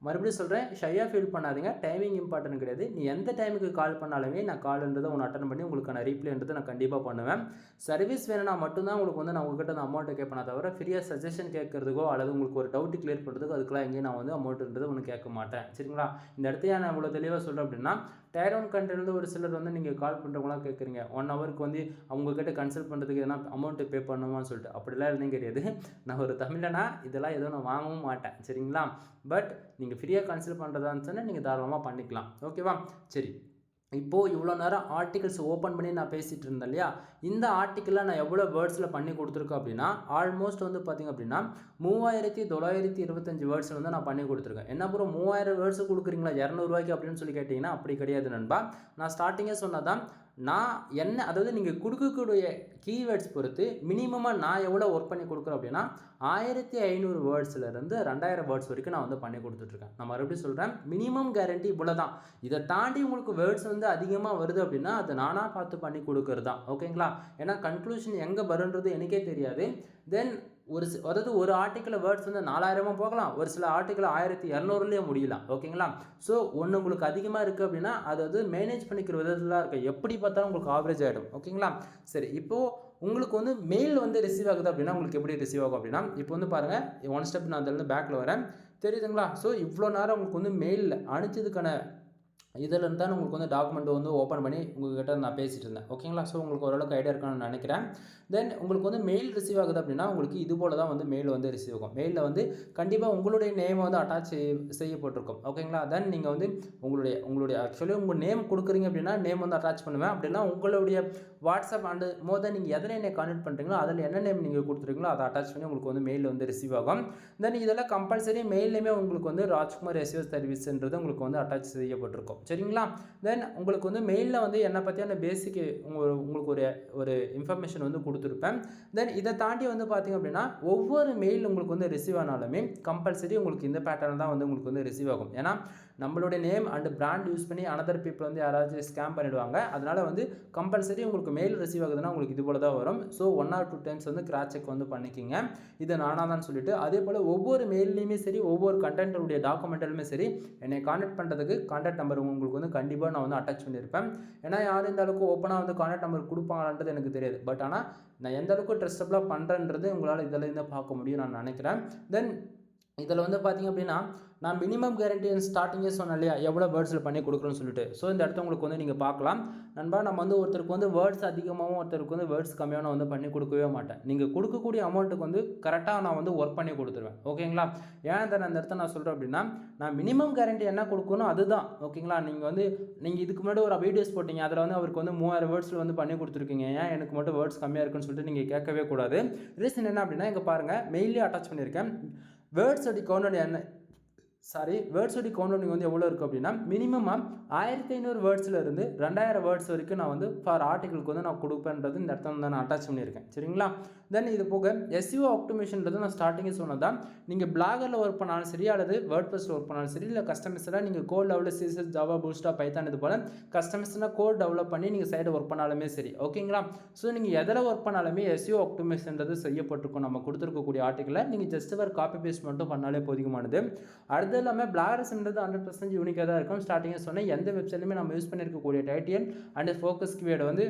மறுபடியும் சொல்கிறேன், ஷையாக ஃபீல் பண்ணாதீங்க. டைமிங் இம்பார்ட்டன்ட் கிடையாது. நீ எந்த டைமுக்கு கால் பண்ணாலுமே நான் கால்ன்றதை ஒன்று அட்டன் பண்ணி உங்களுக்கான ரீப்ளைன்றதை நான் கண்டிப்பாக பண்ணுவேன். சர்வீஸ் வேணும்னா மட்டும்தான் உங்களுக்கு வந்து நான் உங்கள்கிட்ட அந்த அமௌண்ட்டை கேட்பேன், தவிர ஃப்ரீயாக சஜஷன் கேட்கறதுக்கோ அல்லது உங்களுக்கு ஒரு டவுட் கிளியர் பண்ணுறதுக்கோ அதுக்கெல்லாம் எங்கேயும் நான் வந்து அமௌண்ட்டுன்றது ஒன்று கேட்க மாட்டேன். சரிங்களா? இந்த இடத்தையே நான் இவ்வளோ தெளிவாக சொல்கிறேன் அப்படின்னா, டயர் ஒன் கண்ட்ரிலேருந்து ஒரு சிலர் வந்து நீங்கள் கால் பண்ணுறவங்களாம் கேட்குறீங்க, 1 ஹவருக்கு வந்து அவங்கக்கிட்ட கன்சல்ட் பண்ணுறதுக்கு எதனா அமௌண்ட்டு பே பண்ணுமான்னு சொல்லிட்டு. அப்படிலாம் எதுவும் கிடையாது. நான் ஒரு தமிழனா இதெல்லாம் எதுவும் நான் வாங்கவும் மாட்டேன். சரிங்களா? பட் நீங்கள் ஃப்ரீயாக கன்சல்ட் பண்ணுறதான்னு சொன்னால் நீங்கள் தாராளமாக பண்ணிக்கலாம். ஓகேவா? சரி, இப்போது இவ்வளோ நேரம் ஆர்டிகல்ஸ் ஓப்பன் பண்ணி நான் பேசிகிட்டு இருந்தேன் இல்லையா? இந்த ஆர்டிக்கலில் நான் எவ்வளோ வேர்ட்ஸில் பண்ணி கொடுத்துருக்கேன் அப்படின்னா, ஆல்மோஸ்ட் வந்து பார்த்திங்க அப்படின்னா 3925 வேர்ட்ஸில் வந்து நான் பண்ணி கொடுத்துருக்கேன். என்ன ப்ரோ 3000 வேர்ட்ஸ் கொடுக்குறீங்களா 200 ரூபாய்க்கு அப்படின்னு சொல்லி கேட்டிங்கன்னா அப்படி கிடையாது நண்பா. நான் ஸ்டார்டிங்கே சொன்னதான், நான் என்ன அதாவது நீங்கள் கொடுக்கக்கூடிய கீவேர்ட்ஸ் பொறுத்து மினிமமாக நான் எவ்வளோ ஒர்க் பண்ணி கொடுக்குறேன் அப்படின்னா 1500 வேர்ட்ஸ்லேருந்து 2000 வேர்ட்ஸ் வரைக்கும் நான் வந்து பண்ணி கொடுத்துட்ருக்கேன். நான் மறுபடியும் சொல்கிறேன், மினிமம் கேரண்டி இவ்வளோ தான். இதை தாண்டி உங்களுக்கு வேர்ட்ஸ் வந்து அதிகமாக வருது அப்படின்னா அது நானாக பார்த்து பண்ணி கொடுக்குறது தான். ஓகேங்களா? ஏன்னா கன்க்ளூஷன் எங்கே வருன்றது எனக்கே தெரியாது. தென் அதாவது ஒரு ஆர்டிக்கிள் வேர்ட்ஸ் வந்து 4000 போகலாம், ஒரு சில ஆர்டிக்கிள் 1200லேயே முடியலாம். ஓகேங்களா? ஸோ ஒன்று உங்களுக்கு அதிகமாக இருக்குது அப்படின்னா அது மேனேஜ் பண்ணிக்கிற விதத்தில் தான் இருக்குது. எப்படி பார்த்தாலும் உங்களுக்கு ஆவரேஜ் ஆகிடும். ஓகேங்களா? சரி, இப்போது உங்களுக்கு வந்து மெயில் வந்து ரிசீவ் ஆகுது அப்படின்னா உங்களுக்கு எப்படி ரிசீவ் ஆகும் அப்படின்னா, இப்போ வந்து பாருங்கள், ஒன் ஸ்டெப் நான் அதிலேருந்து பேக்கில் வரேன், தெரியுதுங்களா? ஸோ இவ்வளோ நேரம் உங்களுக்கு வந்து மெயிலில் அனுப்பிச்சதுக்கான இதில் தான் உங்களுக்கு வந்து டாக்குமெண்ட் வந்து ஓப்பன் பண்ணி உங்கள்கிட்ட நான் பேசிகிட்டு இருந்தேன். ஓகேங்களா? ஸோ உங்களுக்கு ஓரளவுக்கு ஐடியா இருக்கான்னு நினைக்கிறேன். தென் உங்களுக்கு வந்து மெயில் ரிசீவ் ஆகுது அப்படின்னா உங்களுக்கு இது போல் தான் வந்து மெயில் வந்து ரிசீவ் ஆகும். மெயிலில் வந்து கண்டிப்பாக உங்களுடைய நேம் வந்து அட்டாச் செய்யப்பட்டிருக்கும். ஓகேங்களா? தென் நீங்கள் வந்து உங்களுடைய ஆக்சுவலி உங்கள் நேம் கொடுக்குறீங்க அப்படின்னா நேம் வந்து அட்டாச் பண்ணுவேன். அப்படின்னா உங்களுடைய வாட்ஸ்அப் அண்டு மோர் நீங்கள் எதில் என்ன கான்டெக்ட் பண்ணுறீங்களோ அதில் என்ன நேம் நீங்கள் கொடுத்துருக்கீங்களோ அதை அட்டாச் பண்ணி உங்களுக்கு வந்து மெயில் வந்து ரிசீவ் ஆகும். தென் இதெல்லாம் கம்பல்சரி மெயிலையுமே உங்களுக்கு வந்து ராஜ்குமார் எஸ்எஸ் சர்வீஸ்ன்றது உங்களுக்கு வந்து அட்டாச் செய்யப்பட்டிருக்கும். சரிங்களா? தென் உங்களுக்கு வந்து மெயிலில் வந்து என்னை பற்றியான பேசிக் உங்களுக்கு ஒரு இன்ஃபர்மேஷன் வந்து கொடுத்துருப்பேன். தென் இதை தாண்டி வந்து பார்த்திங்க அப்படின்னா ஒவ்வொரு மெயில் உங்களுக்கு வந்து ரிசீவ் ஆனாலுமே கம்பல்சரி உங்களுக்கு இந்த பேட்டர்ன் தான் வந்து உங்களுக்கு வந்து ரிசீவ் ஆகும். ஏன்னா நம்மளுடைய நேம் அண்ட் பிராண்ட் யூஸ் பண்ணி அனதர் பீப்புள் வந்து யாராச்சும் ஸ்கேம் பண்ணிவிடுவாங்க. அதனால் வந்து கம்பல்சரி உங்களுக்கு மெயில் ரிசீவ் ஆகுதுன்னா உங்களுக்கு இது போல தான் வரும். ஸோ 1 or 2 டைம்ஸ் வந்து கிராஸ் செக் வந்து பண்ணிக்கிங்க, இது நானாக தான் சொல்லிட்டு. அதே போல் ஒவ்வொரு மெயிலையுமே சரி, ஒவ்வொரு கண்டென்ட்டுடைய டாக்குமெண்ட்லையுமே சரி, என்னை கான்டாக்ட் பண்ணுறதுக்கு கான்டாக்ட் நம்பர் உங்களுக்கு வந்து கண்டிப்பாக நான் வந்து அட்டாச் பண்ணியிருப்பேன். ஏன்னா யாரும் இந்த அளவுக்கு ஓப்பனாக வந்து கான்டாக்ட் நம்பர் கொடுப்பாங்கன்றது எனக்கு தெரியாது. பட் ஆனால் நான் எந்த அளவுக்கு ட்ரஸ்டபுளாக பண்ணுறேன்றது உங்களால் இதில் இருந்து பார்க்க முடியும் நான் நினைக்கிறேன். தென் இதில் வந்து பார்த்திங்க அப்படின்னா நான் மினிமம் கேரண்டி ஸ்டார்டிங்கே சொன்னேன் இல்லையா, எவ்வளோ வேர்ட்ஸில் பண்ணி கொடுக்குறோன்னு சொல்லிட்டு. ஸோ இந்த இடத்த உங்களுக்கு வந்து நீங்கள் பார்க்கலாம் நண்பா. நம்ம வந்து ஒருத்தருக்கு வந்து வேர்ட்ஸ் அதிகமாகவும் ஒருத்தருக்கு வந்து வேர்ட்ஸ் கம்மியாக நான் வந்து பண்ணி கொடுக்கவே மாட்டேன். நீங்கள் கொடுக்கக்கூடிய அமௌண்ட்டுக்கு வந்து கரெக்டாக நான் வந்து ஒர்க் பண்ணி கொடுத்துருவேன். ஓகேங்களா? ஏன் அந்த இடத்த நான் சொல்கிறேன் அப்படின்னா, நான் மினிமம் கேரண்டி என்ன கொடுக்கணும் அதுதான். ஓகேங்களா? நீங்கள் இதுக்கு முன்னாடி ஒரு வீடியோஸ் போட்டிங்க, அதில் வந்து அவருக்கு வந்து 3000 வேர்ட்ஸில் வந்து பண்ணி கொடுத்துருக்கீங்க, ஏன் எனக்கு மட்டும் வேர்ட்ஸ் கம்மியாக இருக்குன்னு சொல்லிட்டு நீங்கள் கேட்கவே கூடாது. ரீசன் என்ன அப்படின்னா, இங்கே பாருங்கள், மெயிலே அட்டாச் பண்ணியிருக்கேன். வேர்ட்ஸோட கவுண்ட் வந்து எவ்வளோ இருக்குது அப்படின்னா மினிமமாக 1500 வேர்ட்ஸ்லேருந்து 2000 வேர்ட்ஸ் வரைக்கும் நான் வந்து ஃபார் ஆர்டிகளுக்கு வந்து நான் கொடுப்பேன்றது இந்த இடத்துல வந்து நான் அட்டாச் பண்ணியிருக்கேன். சரிங்களா? தென் இது போக எஸ்இஓ ஆப்டிமேஷன்றது நான் ஸ்டார்டிங்கே சொன்னதான். நீங்கள் பிளாகரில் ஒர்க் பண்ணாலும் சரி அல்லது வேர்ட்பிரஸில் ஒர்க் பண்ணாலும் சரி, இல்லை கஸ்டமைஸ்டாக நீங்கள் code develop CSS Java Bootstrap Python இது போல் கஸ்டமைஸ்டாக கோட் டெவலப் பண்ணி நீங்கள் சைடு ஒர்க் பண்ணாலுமே சரி. ஓகேங்களா? ஸோ நீங்கள் எதில் ஒர்க் பண்ணாலுமே எஸ்இஓ ஆப்டிமேஷன்றது செய்யப்பட்டிருக்கும். நம்ம கொடுத்துருக்கக்கூடிய ஆர்டிக்கலை நீங்கள் ஜஸ்ட் ஒரு காப்பி பேஸ்ட் மட்டும் பண்ணாலே போதுமானது. அடுத்து இல்லாமல் பிளாகரிசம்ன்றது 100% யூனிக்காக தான் இருக்கும். ஸ்டார்டிங்கே சொன்னேன், எந்த வெப்சைட்லையுமே நம்ம யூஸ் பண்ணியிருக்கக்கூடிய டைட்டில் அண்ட் ஃபோக்கஸ் கீவேர்டு வந்து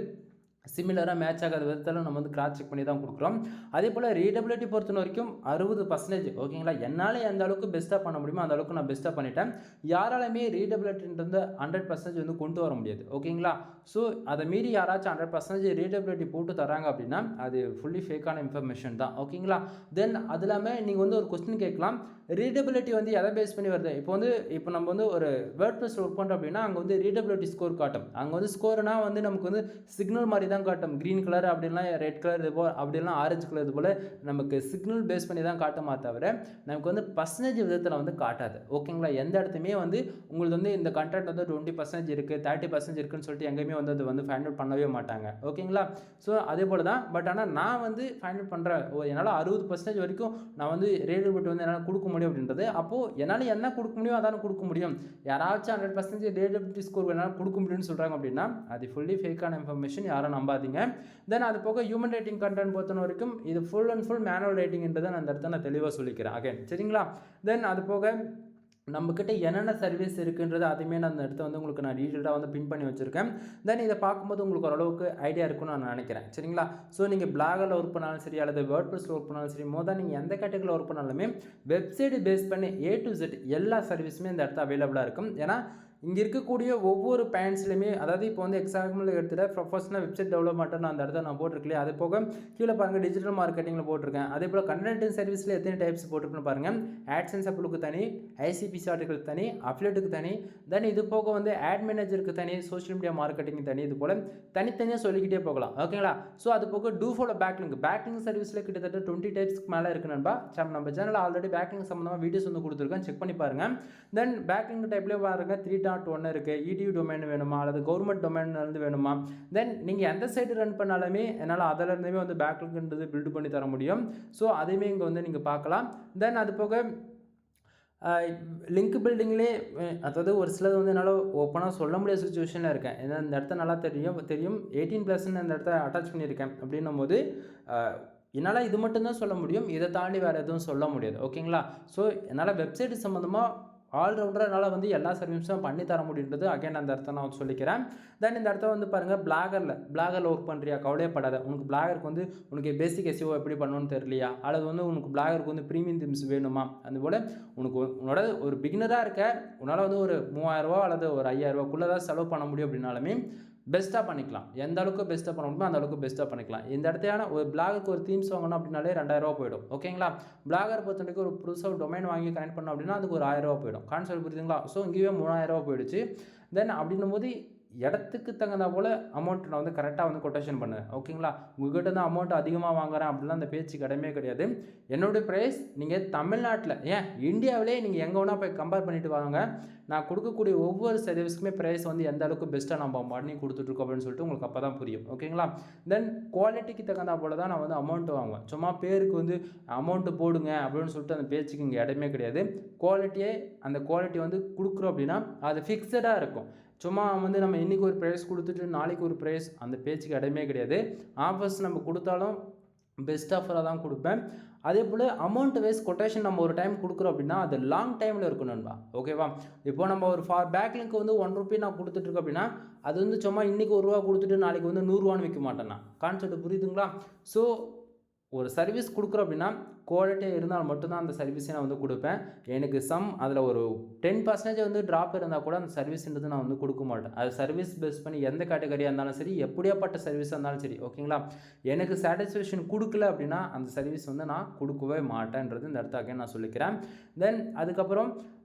சிமிலராக மேட்ச் ஆகாத விதத்தில் நம்ம வந்து கிராஸ் செக் பண்ணி தான் கொடுக்குறோம். அதே போல் ரீடபிலிட்டி பொறுத்த வரைக்கும் 60%. ஓகேங்களா? என்னால் எந்த அளவுக்கு பெஸ்ட்டாக பண்ண முடியுமோ அந்த அளவுக்கு நான் பெஸ்ட்டாக பண்ணிட்டேன். யாராலுமே ரீடபிலிட்டின்றது 100% வந்து கொண்டு வர முடியாது. ஓகேங்களா? ஸோ அதை மீறி யாராச்சும் 100% ரீடபிலிட்டி போட்டு தராங்க அப்படின்னா அது ஃபுல்லி ஃபேக்கான இன்ஃபர்மேஷன் தான். ஓகேங்களா? தென் அது இல்லாமல் நீங்கள் வந்து ஒரு கொஸ்டின் கேட்கலாம், ரீடபிலிட்டி வந்து எதை பேஸ் பண்ணி வருது? இப்போ நம்ம வந்து ஒரு வேர்ட்பிரஸ் ஒர்க் பண்ணுறோம் அப்படின்னா, அங்கே வந்து ரீடபிலிட்டி ஸ்கோர் காட்டும். அங்கே வந்து ஸ்கோர்னா வந்து நமக்கு வந்து சிக்னல் மாதிரி தான் காட்டும். க்ரீன் கலர் அப்படின்லாம் ரெட் கலர் இது போல் அப்படிலாம் ஆரஞ்சு கலர் இது போல் நமக்கு சிக்னல் பேஸ் பண்ணி தான் காட்டுமா தவிர நமக்கு வந்து பர்சன்டேஜ் விதத்தில் வந்து காட்டாது. ஓகேங்களா? எந்த இடத்துலையுமே வந்து உங்களுக்கு வந்து இந்த கண்டென்ட் வந்து 20% இருக்குது 30% இருக்குன்னு சொல்லிட்டு எங்கேயுமே வந்து அது வந்து ஃபைண்ட் அவுட் பண்ணவே மாட்டாங்க. ஓகேங்களா? ஸோ அதே போல் தான். பட் ஆனால் நான் வந்து ஃபைண்ட் அவுட் பண்ணுறேன், என்னால் 60% வரைக்கும் நான் வந்து ரீடபிலிட்டி வந்து என்னால் கொடுக்க முடியும் அப்படின்றது. அப்போது என்னால் என்ன கொடுக்க முடியும் அதான கொடுக்க முடியும். யாராச்சும் 100% ரீடபிலிட்டி ஸ்கோர் என்னால் கொடுக்க முடியும்னு சொல்கிறாங்க அப்படின்னா அது ஃபுல்லி ஃபேக்கான இன்ஃபர்மேஷன், யாரும் நம்பாதீங்க. தென் அது போக ஹியூமன் ரேட்டிங் கண்டென்ட் பொறுத்த வரைக்கும் இது ஃபுல் அண்ட் ஃபுல் மேனுவல் ரேட்டிங்ன்றதை நான் அந்த இடத்த நான் தெளிவாக சொல்லிக்கிறேன். அகைன் சரிங்களா? தென் அது போக நம்மக்கிட்ட என்னென்ன சர்வீஸ் இருக்குன்றது அதுவுமே நான் அந்த இடத்த வந்து உங்களுக்கு நான் டீட்டெயிலாக வந்து பின் பண்ணி வச்சுருக்கேன். தென் இதை பார்க்கும்போது உங்களுக்கு ஓரளவுக்கு ஐடியா இருக்குன்னு நான் நினைக்கிறேன். சரிங்களா? ஸோ நீங்கள் பிளாகரில் ஒர்க் பண்ணாலும் சரி அல்லது வேர்ட்பிரஸில் ஒர்க் பண்ணாலும் சரி, மோர் நீங்கள் எந்த கேட்டகரியில் ஒர்க் பண்ணாலுமே வெப்சைட் பேஸ் பண்ணி A to Z எல்லா சர்வீஸுமே இந்த இடத்த அவைலபிளாக இருக்கும். ஏன்னா இங்கே இருக்கக்கூடிய ஒவ்வொரு பேண்ட்ஸ்லையுமே, அதாவது இப்போ வந்து எக்ஸாம்பிள் எடுத்துகிட்ட ப்ரொஃபஷனல் வெப்சைட் டெவலப்மெண்ட்டு நான் அந்த இடத்த நான் போட்டிருக்கேன். அது போக கீழே பாருங்கள் டிஜிட்டல் மார்க்கெட்டிங்கில் போட்டிருக்கேன். அதே போல் கண்டென்ட் சர்வீஸில் எத்தனை டைப்ஸ் போட்டிருக்குன்னு பாருங்கள். ஆட்சன்ஸ் அப்ளுக்கு தனி, ICPC ஆர்டிகளுக்கு தனி, அஃபிலியேட்டுக்கு தனி, தென் இது போக வந்து ஆட் மேனேஜருக்கு தனி, சோஷியல் மீடியா மார்க்கெட்டிங் தனி, இது போல் தனித்தனியாக சொல்லிக்கிட்டே போகலாம். ஓகேங்களா? ஸோ அது போக டூ ஃபாலோ பேக்லிங்க் சர்வீஸில் கிட்டத்தட்ட 20 டைப்ஸ்க்கு மேலே இருக்கு நண்பா. நம்ம சேனலில் ஆல்ரெடி பேக்லிங் சம்மந்தமாக வீடியோஸ் வந்து கொடுத்துருக்கேன், செக் பண்ணி பாருங்கள். தென் பேக்லிங்க் டைப்லேயே பாருங்கள் 3.1 இருக்குது. EDU டொமைன் வேணுமா அல்லது கவர்மெண்ட் டொமைன்லேருந்து வேணுமா? தென் நீங்கள் எந்த சைடு ரன் பண்ணாலுமே என்னால் அதிலிருந்துமே வந்து பேக்லிங்க்ன்றது பில்டு பண்ணி தர முடியும். ஸோ அதையுமே இங்கே வந்து நீங்கள் பார்க்கலாம். தென் அது போக லிங்க் பில்டிங்லேயே அதாவது ஒரு சிலது வந்து என்னால் ஓப்பனாக சொல்ல முடியாத சுச்சுவேஷனில் இருக்கேன். ஏன்னா இந்த இடத்த நல்லா தெரியும் 18+ அந்த இடத்த அட்டாச் பண்ணியிருக்கேன். அப்படின்னும் போது என்னால் இது மட்டும்தான் சொல்ல முடியும், இதை தாண்டி வேறு எதுவும் சொல்ல முடியாது. ஓகேங்களா? ஸோ என்னால் வெப்சைட் சம்மந்தமாக ஆல்ரவுண்டராக வந்து எல்லா சர்வீஸும் பண்ணி தர முடியுன்றது அகைன் அந்த இடத்த நான் சொல்லிக்கிறேன். தென் இந்த இடத்த வந்து பாருங்கள், பிளாகரில் ஒர்க் பண்ணுறியா, கவலையப்படாத. உனக்கு பிளாகருக்கு வந்து உனக்கு பேசிக் SEO எப்படி பண்ணணும்னு தெரியலையா, அல்லது வந்து உனக்கு பிளாகருக்கு வந்து ப்ரீமியம் தீம்ஸ் வேணுமா, அதுபோல் உன்னோட ஒரு பிகினராக இருக்க உன்னால் வந்து ஒரு 3000 அல்லது ஒரு 5000 தான் செலவு பண்ண முடியும் அப்படின்னாலுமே பெஸ்ட்டாக பண்ணிக்கலாம். எந்த அளவுக்கு பெஸ்ட்டாக பண்ண முடியுமோ அந்த அளவுக்கு பெஸ்ட்டாக பண்ணிக்கலாம். இந்த இடத்தையான ஒரு பிளாகுக்கு ஒரு தீம்ஸ் வாங்கணும் அப்படின்னாலே 2000 போயிடும். ஓகேங்களா? பிளாகர் பொறுத்த வரைக்கும் ஒரு புதுசாக டொமைன் வாங்கி கனெக்ட் பண்ணோம் அப்படின்னா அதுக்கு ஒரு 1000 போயிடும். கான்செப்ட் புரியுதுங்களா? ஸோ இங்கேயே 3000 போயிடுச்சு. தென் அப்படின்னும் போது இடத்துக்கு தகுந்த போல் அமௌண்ட் நான் வந்து கரெக்டாக வந்து கொட்டேஷன் பண்ணுவேன். ஓகேங்களா? உங்கள்கிட்ட தான் அமௌண்ட் அதிகமாக வாங்குறேன் அப்படிலாம் அந்த பேச்சு கிடையவே. என்னுடைய ப்ரைஸ் நீங்கள் தமிழ்நாட்டில் ஏன் இந்தியாவிலே நீங்கள் எங்கே வேணால் போய் கம்பேர் பண்ணிட்டு வாங்க, நான் கொடுக்கக்கூடிய ஒவ்வொரு சர்வீஸ்க்குமே ப்ரைஸ் வந்து எந்த அளவுக்கு பெஸ்ட்டாக நம்ம பண்ணி கொடுத்துட்ருக்கோம் அப்படின்னு சொல்லிட்டு உங்களுக்கு அப்போ தான் புரியும். ஓகேங்களா? தென் குவாலிட்டிக்கு தகுந்த போல் தான் நான் வந்து அமௌண்ட் வாங்குவேன். சும்மா பேருக்கு வந்து அமௌண்ட்டு போடுங்க அப்படின்னு சொல்லிட்டு அந்த பேச்சுக்கு இங்கே இடமே கிடையாது. அந்த குவாலிட்டி வந்து கொடுக்குறோம் அப்படின்னா அது ஃபிக்ஸடாக இருக்கும். சும்மா வந்து நம்ம இன்றைக்கி ஒரு ப்ரைஸ் கொடுத்துட்டு நாளைக்கு ஒரு ப்ரைஸ், அந்த பேச்சுக்கு இடமே கிடையாது. ஆஃபர்ஸ் நம்ம கொடுத்தாலும் பெஸ்ட் ஆஃபராக தான் கொடுப்பேன். அதே போல் அமௌண்ட் வைஸ் கொட்டேஷன் நம்ம ஒரு டைம் கொடுக்குறோம் அப்படின்னா அது லாங் டைமில் இருக்கும் நண்பா. ஓகேவா? இப்போ நம்ம ஒரு பேக்லிங்க்கு வந்து 1 ரூபி நான் கொடுத்துட்ருக்கோம் அப்படின்னா அது வந்து சும்மா இன்றைக்கி 1 ரூபா கொடுத்துட்டு நாளைக்கு வந்து 100 ரூபான்னு விற்க மாட்டேன்னா. கான்செப்ட் புரியுதுங்களா? ஸோ ஒரு சர்வீஸ் கொடுக்குறோம் அப்படின்னா குவாலிட்டியாக இருந்தால் மட்டும்தான் அந்த சர்வீஸை நான் வந்து கொடுப்பேன். எனக்கு அதில் ஒரு 10% வந்து ட்ராப் இருந்தால் கூட அந்த சர்வீஸ்ன்றது நான் வந்து கொடுக்க மாட்டேன். அது சர்வீஸ் பேஸ் பண்ணி எந்த கேட்டகரியாக இருந்தாலும் சரி, எப்படியாப்பட்ட சர்வீஸாக இருந்தாலும் சரி. ஓகேங்களா? எனக்கு சாட்டிஸ்ஃபேக்ஷன் கொடுக்கல அப்படின்னா அந்த சர்வீஸ் வந்து நான் கொடுக்கவே மாட்டேன்றது இந்த இடத்துக்கு நான் சொல்லிக்கிறேன். தென் அதுக்கப்புறம்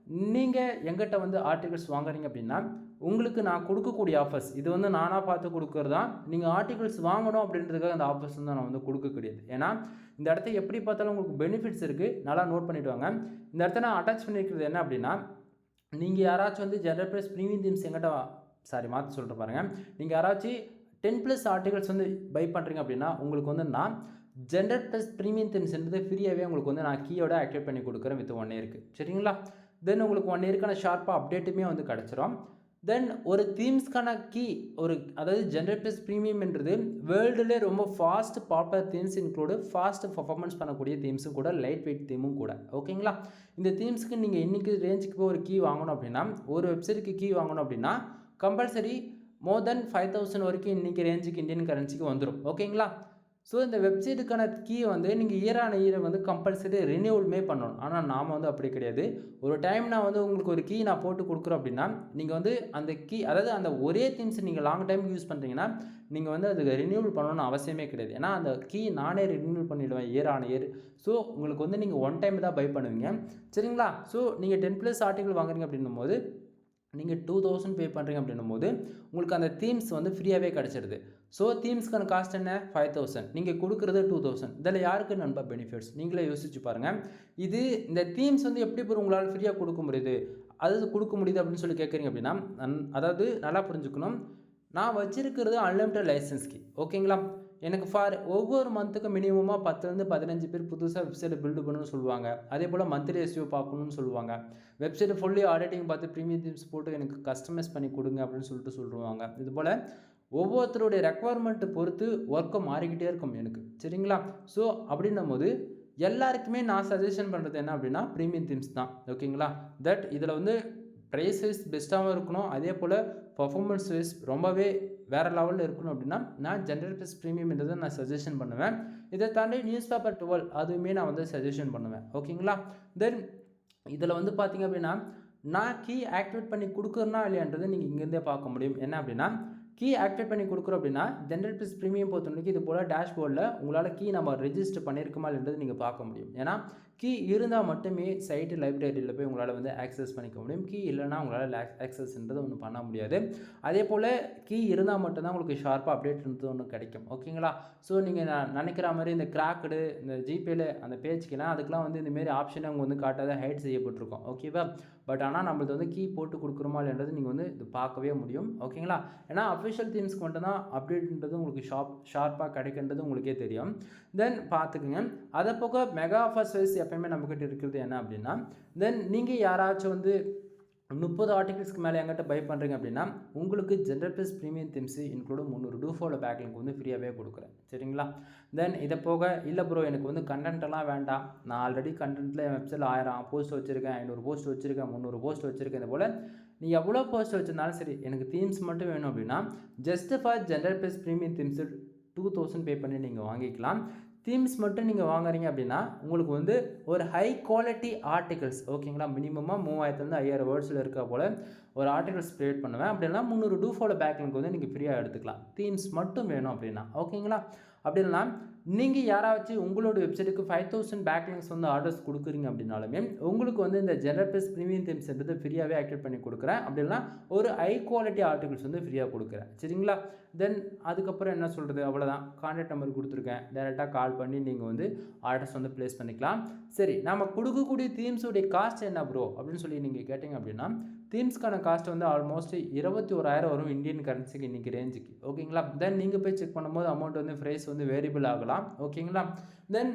நீங்கள் எங்கிட்ட வந்து ஆர்டிகல்ஸ் வாங்குறீங்க அப்படின்னா உங்களுக்கு நான் கொடுக்கக்கூடிய ஆஃபர்ஸ் இது வந்து நானாக பார்த்து கொடுக்குறது தான். நீங்கள் ஆர்டிகல்ஸ் வாங்கணும் அப்படின்றதுக்காக அந்த ஆஃபர்ஸ் வந்து நான் வந்து கொடுக்க கிடையாது. ஏன்னா இந்த இடத்த எப்படி பார்த்தாலும் உங்களுக்கு பெனிஃபிட்ஸ் இருக்குது, நல்லா நோட் பண்ணிவிட்டு வாங்க. இந்த இடத்த நான் அட்டாச் பண்ணியிருக்கிறது என்ன அப்படின்னா, நீங்கள் யாராச்சும் வந்து ஜெனரல் ப்ரைஸ் ப்ரீமியம் தீம்ஸ் எங்கிட்ட மாற்றி சொல்கிறேன் பாருங்கள். நீங்கள் யாராச்சும் 10+ ஆர்டிகல்ஸ் வந்து பை பண்ணுறீங்க அப்படின்னா உங்களுக்கு வந்து நான் ஜெனரல் ப்ரைஸ் ப்ரீமியம் தீம்ஸ்ன்றது ஃப்ரீயாகவே உங்களுக்கு வந்து நான் கீயோட ஆக்டிவேட் பண்ணி கொடுக்குறேன் வித் 1 இயருக்கு. சரிங்களா? தென் உங்களுக்கு 1 இயருக்கான ஷார்ப்பாக அப்டேட்டுமே வந்து கிடச்சிரும். தென் ஒரு தீம்ஸ்க்கான அதாவது ஜெனரல் ப்ரைஸ் ப்ரீமியம்ன்றது வேர்ல்டுலே ரொம்ப fast popular themes include fast performance பண்ணக்கூடிய தீம்ஸும் கூட, லைட் வெயிட் தீமும் கூட. ஓகேங்களா? இந்த தீம்ஸுக்கு நீங்கள் இன்றைக்கி ரேஞ்சுக்கு போய் ஒரு கீ வாங்கணும் அப்படின்னா, ஒரு வெப்சைட்டுக்கு கீ வாங்கணும் அப்படின்னா கம்பல்சரி மோர் தென் 5000 வரைக்கும் இன்றைக்கி ரேஞ்சுக்கு இந்தியன் கரன்சிக்கு வந்துடும். ஓகேங்களா? ஸோ இந்த வெப்சைட்டுக்கான கீ வந்து நீங்கள் இயர் ஆன் இயர் வந்து கம்பல்சரி ரினியூவலுமே பண்ணணும். ஆனால் நாம் வந்து அப்படி கிடையாது. ஒரு டைம் நான் வந்து உங்களுக்கு ஒரு கீ நான் போட்டு கொடுக்குறேன் அப்படின்னா, நீங்கள் வந்து அந்த கீ அதாவது அந்த ஒரே திங்ஸ் நீங்கள் லாங் டைம் யூஸ் பண்ணுறீங்கன்னா, நீங்கள் வந்து அதுக்கு ரினியூவல் பண்ணணும்னு அவசியமே கிடையாது. ஏன்னா அந்த கீ நானே ரினியூவல் பண்ணிடுவேன் இயர் ஆன் இயர். ஸோ உங்களுக்கு வந்து நீங்கள் ஒன் டைம் தான் பை பண்ணுவீங்க. சரிங்களா? ஸோ நீங்கள் 10+ ஆர்டிகிள் வாங்குறீங்க அப்படின்னும்போது, நீங்கள் 2000 பே பண்ணுறீங்க அப்படின்னும்போது உங்களுக்கு அந்த தீம்ஸ் வந்து ஃப்ரீயாகவே கிடச்சிடுது. ஸோ தீம்ஸ்க்கான காஸ்ட் என்ன? 5000. நீங்கள் கொடுக்குறது 2000. இதில் யாருக்கு நண்பா பெனிஃபிட்ஸ்? நீங்களே யோசிச்சு பாருங்கள். இது இந்த தீம்ஸ் வந்து எப்படி ப்ரோ உங்களால் ஃப்ரீயாக கொடுக்க முடியுது? அதாவது கொடுக்க முடியுது அப்படின்னு சொல்லி கேட்குறீங்க அப்படின்னா, அதாவது நல்லா புரிஞ்சுக்கணும். நான் வச்சிருக்கிறது அன்லிமிட்டட் லைசன்ஸ் கீ. ஓகேங்களா? எனக்கு ஒவ்வொரு மந்த்துக்கும் மினிமமாக 10லேருந்து 15 பேர் புதுசாக வெப்சைட்டை பில்டு பண்ணணும்னு சொல்லுவாங்க. அதே போல் மந்த்லி எஸ்இஓ பார்க்கணும்னு சொல்லுவாங்க. வெப்சைட்டை ஃபுல்லி ஆடிட்டிங் பார்த்து ப்ரீமியம் தீம்ஸ் போட்டு எனக்கு கஸ்டமைஸ் பண்ணி கொடுங்க அப்படின்னு சொல்லுவாங்க. இதுபோல் ஒவ்வொருத்தருடைய ரெக்குவயர்மெண்ட்டு பொறுத்து ஒர்க்கை மாறிக்கிட்டே இருக்கும் எனக்கு. சரிங்களா? ஸோ அப்படின்னும்போது எல்லாருக்குமே நான் சஜஷன் பண்ணுறது என்ன அப்படின்னா ப்ரீமியம் தீம்ஸ் தான். ஓகேங்களா? இதில் வந்து ப்ரைஸ் வைஸ் பெஸ்ட்டாகவும் இருக்கணும். அதே போல் பர்ஃபார்மன்ஸ் வைஸ் ரொம்பவே வேறு லெவலில் இருக்கணும் அப்படின்னா நான் ஜென்ரல் ப்ரீமியம்ன்றதை நான் சஜஷன் பண்ணுவேன். இதை தாண்டி நியூஸ் பேப்பர் 12 அதுவுமே நான் வந்து சஜஷன் பண்ணுவேன். ஓகேங்களா? தென் இதில் வந்து பார்த்திங்க அப்படின்னா நான் கீ ஆக்டிவேட் பண்ணி கொடுக்குறேன்னா இல்லையான்றது நீங்கள் இங்கேருந்தே பார்க்க முடியும். என்ன அப்படின்னா கீ ஆக்டிவேட் பண்ணி கொடுக்குறோம் அப்படின்னா ஜென்ரல் ப்ரீமியம் பொறுத்தவரைக்கும் இது போல் டேஷ்போர்டில் உங்களால் கீ நம்ம ரெஜிஸ்டர் பண்ணியிருக்குமா இல்லைன்றது நீங்கள் பார்க்க முடியும். ஏன்னா கீ இருந்தால் மட்டுமே சைட்டு லைப்ரரியில் போய் உங்களால் வந்து ஆக்சஸ் பண்ணிக்க முடியும். கீ இல்லைனா உங்களால் ஆக்சஸ்ன்றது ஒன்றும் பண்ண முடியாது. அதே போல் கீ இருந்தால் மட்டும்தான் உங்களுக்கு ஷார்ப்பாக அப்டேட்ன்றது ஒன்று கிடைக்கும். ஓகேங்களா? ஸோ நீங்கள் நினைக்கிற மாதிரி இந்த கிராக்குடு இந்த ஜிபேயில் அந்த பேஜ்க்கெல்லாம் அதுக்கெலாம் வந்து இந்தமாரி ஆப்ஷனை அவங்க வந்து காட்டாத ஹைட் செய்யப்பட்டிருக்கும். ஓகேவா? பட் ஆனால் நம்மளுக்கு வந்து கீ போட்டு கொடுக்குறோமா இல்லைன்றது நீங்கள் வந்து இது பார்க்கவே முடியும். ஓகேங்களா? ஏன்னா அஃபிஷியல் தீம்ஸ்க்கு மட்டும் தான் அப்டேட்ன்றது உங்களுக்கு ஷார்ப்பாக கிடைக்கின்றது உங்களுக்கே தெரியும். தென் பார்த்துக்குங்க. அதை போக மெகா ஆஃபர்ஸ் வைஸ் எப்பயுமே நம்மக்கிட்ட இருக்கிறது என்ன அப்படின்னா, தென் நீங்கள் யாராச்சும் வந்து 30 ஆர்டிகிள்ஸ்க்கு மேலே என்கிட்ட பை பண்ணுறீங்க அப்படின்னா உங்களுக்கு general premium themes include 300 dofollow backlink வந்து ஃப்ரீயாகவே கொடுக்குறேன். சரிங்களா? தென் இதை போக இல்லை ப்ரோ எனக்கு வந்து கண்டென்ட்டெல்லாம் வேண்டாம், நான் ஆல்ரெடி கண்டென்ட்டில் என் வெப்சைட்டில் 1000 போஸ்ட் வச்சுருக்கேன், 500 போஸ்ட் வச்சுருக்கேன், 300 போஸ்ட் வச்சுருக்கேன். இது போல் நீ எவ்வளோ போஸ்ட் வச்சுருந்தாலும் சரி எனக்கு தீம்ஸ் மட்டும் வேணும் அப்படின்னா just for general premium themes 2000 பே பண்ணி நீங்கள் வாங்கிக்கலாம். தீம்ஸ் மட்டும் நீங்கள் வாங்குறீங்க அப்படின்னா உங்களுக்கு வந்து ஒரு ஹை குவாலிட்டி ஆர்டிகல்ஸ் ஓகேங்களா மினிமமாக 3000 5000 வேர்ட்ஸில் இருக்க போல் ஒரு ஆர்டிகல்ஸ் க்ரியேட் பண்ணுவேன். அப்படின்னா 300 டூஃபோல பேக்லிங்க் வந்து நீங்கள் ஃப்ரீயாக எடுத்துக்கலாம். தீம்ஸ் மட்டும் வேணும் அப்படின்னா. ஓகேங்களா? அப்படி இல்லைனா நீங்கள் யாராச்சும் உங்களோட வெப்சைட்டுக்கு 5000 பேக்லிங்க்ஸ் வந்து ஆர்டர்ஸ் கொடுக்குறீங்க அப்படின்னாலுமே உங்களுக்கு வந்து இந்த ஜென்ரல் ப்ரீமியம் தீம்ஸ்ன்றது ஃப்ரீயாகவே ஆக்டிவேட் பண்ணி கொடுக்குறேன். அப்படின்னா ஒரு ஹை குவாலிட்டி ஆர்டிகல்ஸ் வந்து ஃப்ரீயாக கொடுக்குறேன். சரிங்களா? தென் அதுக்கப்புறம் என்ன சொல்கிறது, அவ்வளோதான். கான்டாக்ட் நம்பர் கொடுத்துருக்கேன், டைரெக்டாக கால் பண்ணி நீங்கள் வந்து ஆர்டர்ஸ் வந்து ப்ளேஸ் பண்ணிக்கலாம். சரி, நம்ம கொடுக்கக்கூடிய தீம்ஸுடைய காஸ்ட் என்ன ப்ரோ அப்படின்னு சொல்லி நீங்கள் கேட்டிங்க அப்படின்னா தீம்ஸ்க்கான காஸ்ட் வந்து ஆல்மோஸ்ட் 21,000 வரும் இந்தியன் கரன்சிக்கு இன்றைக்கி ரேஞ்சுக்கு. ஓகேங்களா? தென் நீங்கள் போய் செக் பண்ணும்போது அமௌண்ட் வந்து ப்ரைஸ் வந்து வேரியபிள் ஆகலாம். ஓகேங்களா? தென்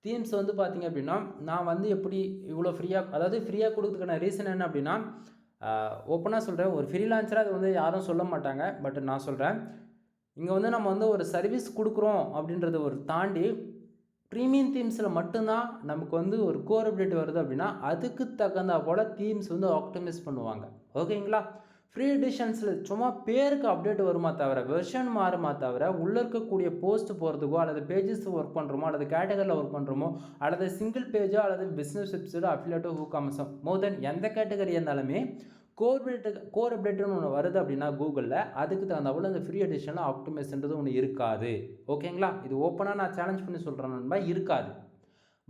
தீம்ஸ் வந்து பார்த்திங்க அப்படின்னா நான் வந்து எப்படி இவ்வளோ ஃப்ரீயாக கொடுக்குறதுக்கான ரீசன் என்ன அப்படின்னா ஓப்பனாக சொல்கிறேன், ஒரு ஃப்ரீலான்சராக அது வந்து யாரும் சொல்ல மாட்டாங்க. பட் நான் சொல்கிறேன், இங்கே வந்து நம்ம வந்து ஒரு சர்வீஸ் கொடுக்குறோம் அப்படின்றத ஒரு தாண்டி ப்ரீமியம் தீம்ஸில் மட்டும்தான் நமக்கு வந்து ஒரு கோர் அப்டேட் வருது அப்படின்னா அதுக்கு தகுந்த போல் தீம்ஸ் வந்து ஆப்டிமைஸ் பண்ணுவாங்க. ஓகேங்களா? ஃப்ரீ எடிஷன்ஸில் சும்மா பேருக்கு அப்டேட் வருமா தவிர வெர்ஷன் மாறுமா தவிர உள்ளே இருக்கக்கூடிய போஸ்ட் போகிறதுக்கோ அல்லது பேஜஸ் ஒர்க் பண்ணுறோமோ அல்லது கேட்டகரியில் ஒர்க் பண்ணுறோமோ அல்லது சிங்கிள் பேஜோ அல்லது பிஸ்னஸ் வெப்சைட்டோ அஃபிலியேட்டோ ஹூகாமஸோ மோர் தென் எந்த கேட்டகரி இருந்தாலுமே கோர் அப்டேட்டுன்னு ஒன்று வருது அப்படின்னா கூகுளில் அதுக்கு தகுந்தபோல் அந்த ஃப்ரீ எடிஷனில் ஆப்டிமைஸ்ன்றது ஒன்று இருக்காது. ஓகேங்களா? இது ஓப்பனாக நான் சேலஞ்ச் பண்ணி சொல்கிறேன் நண்பா, இருக்காது.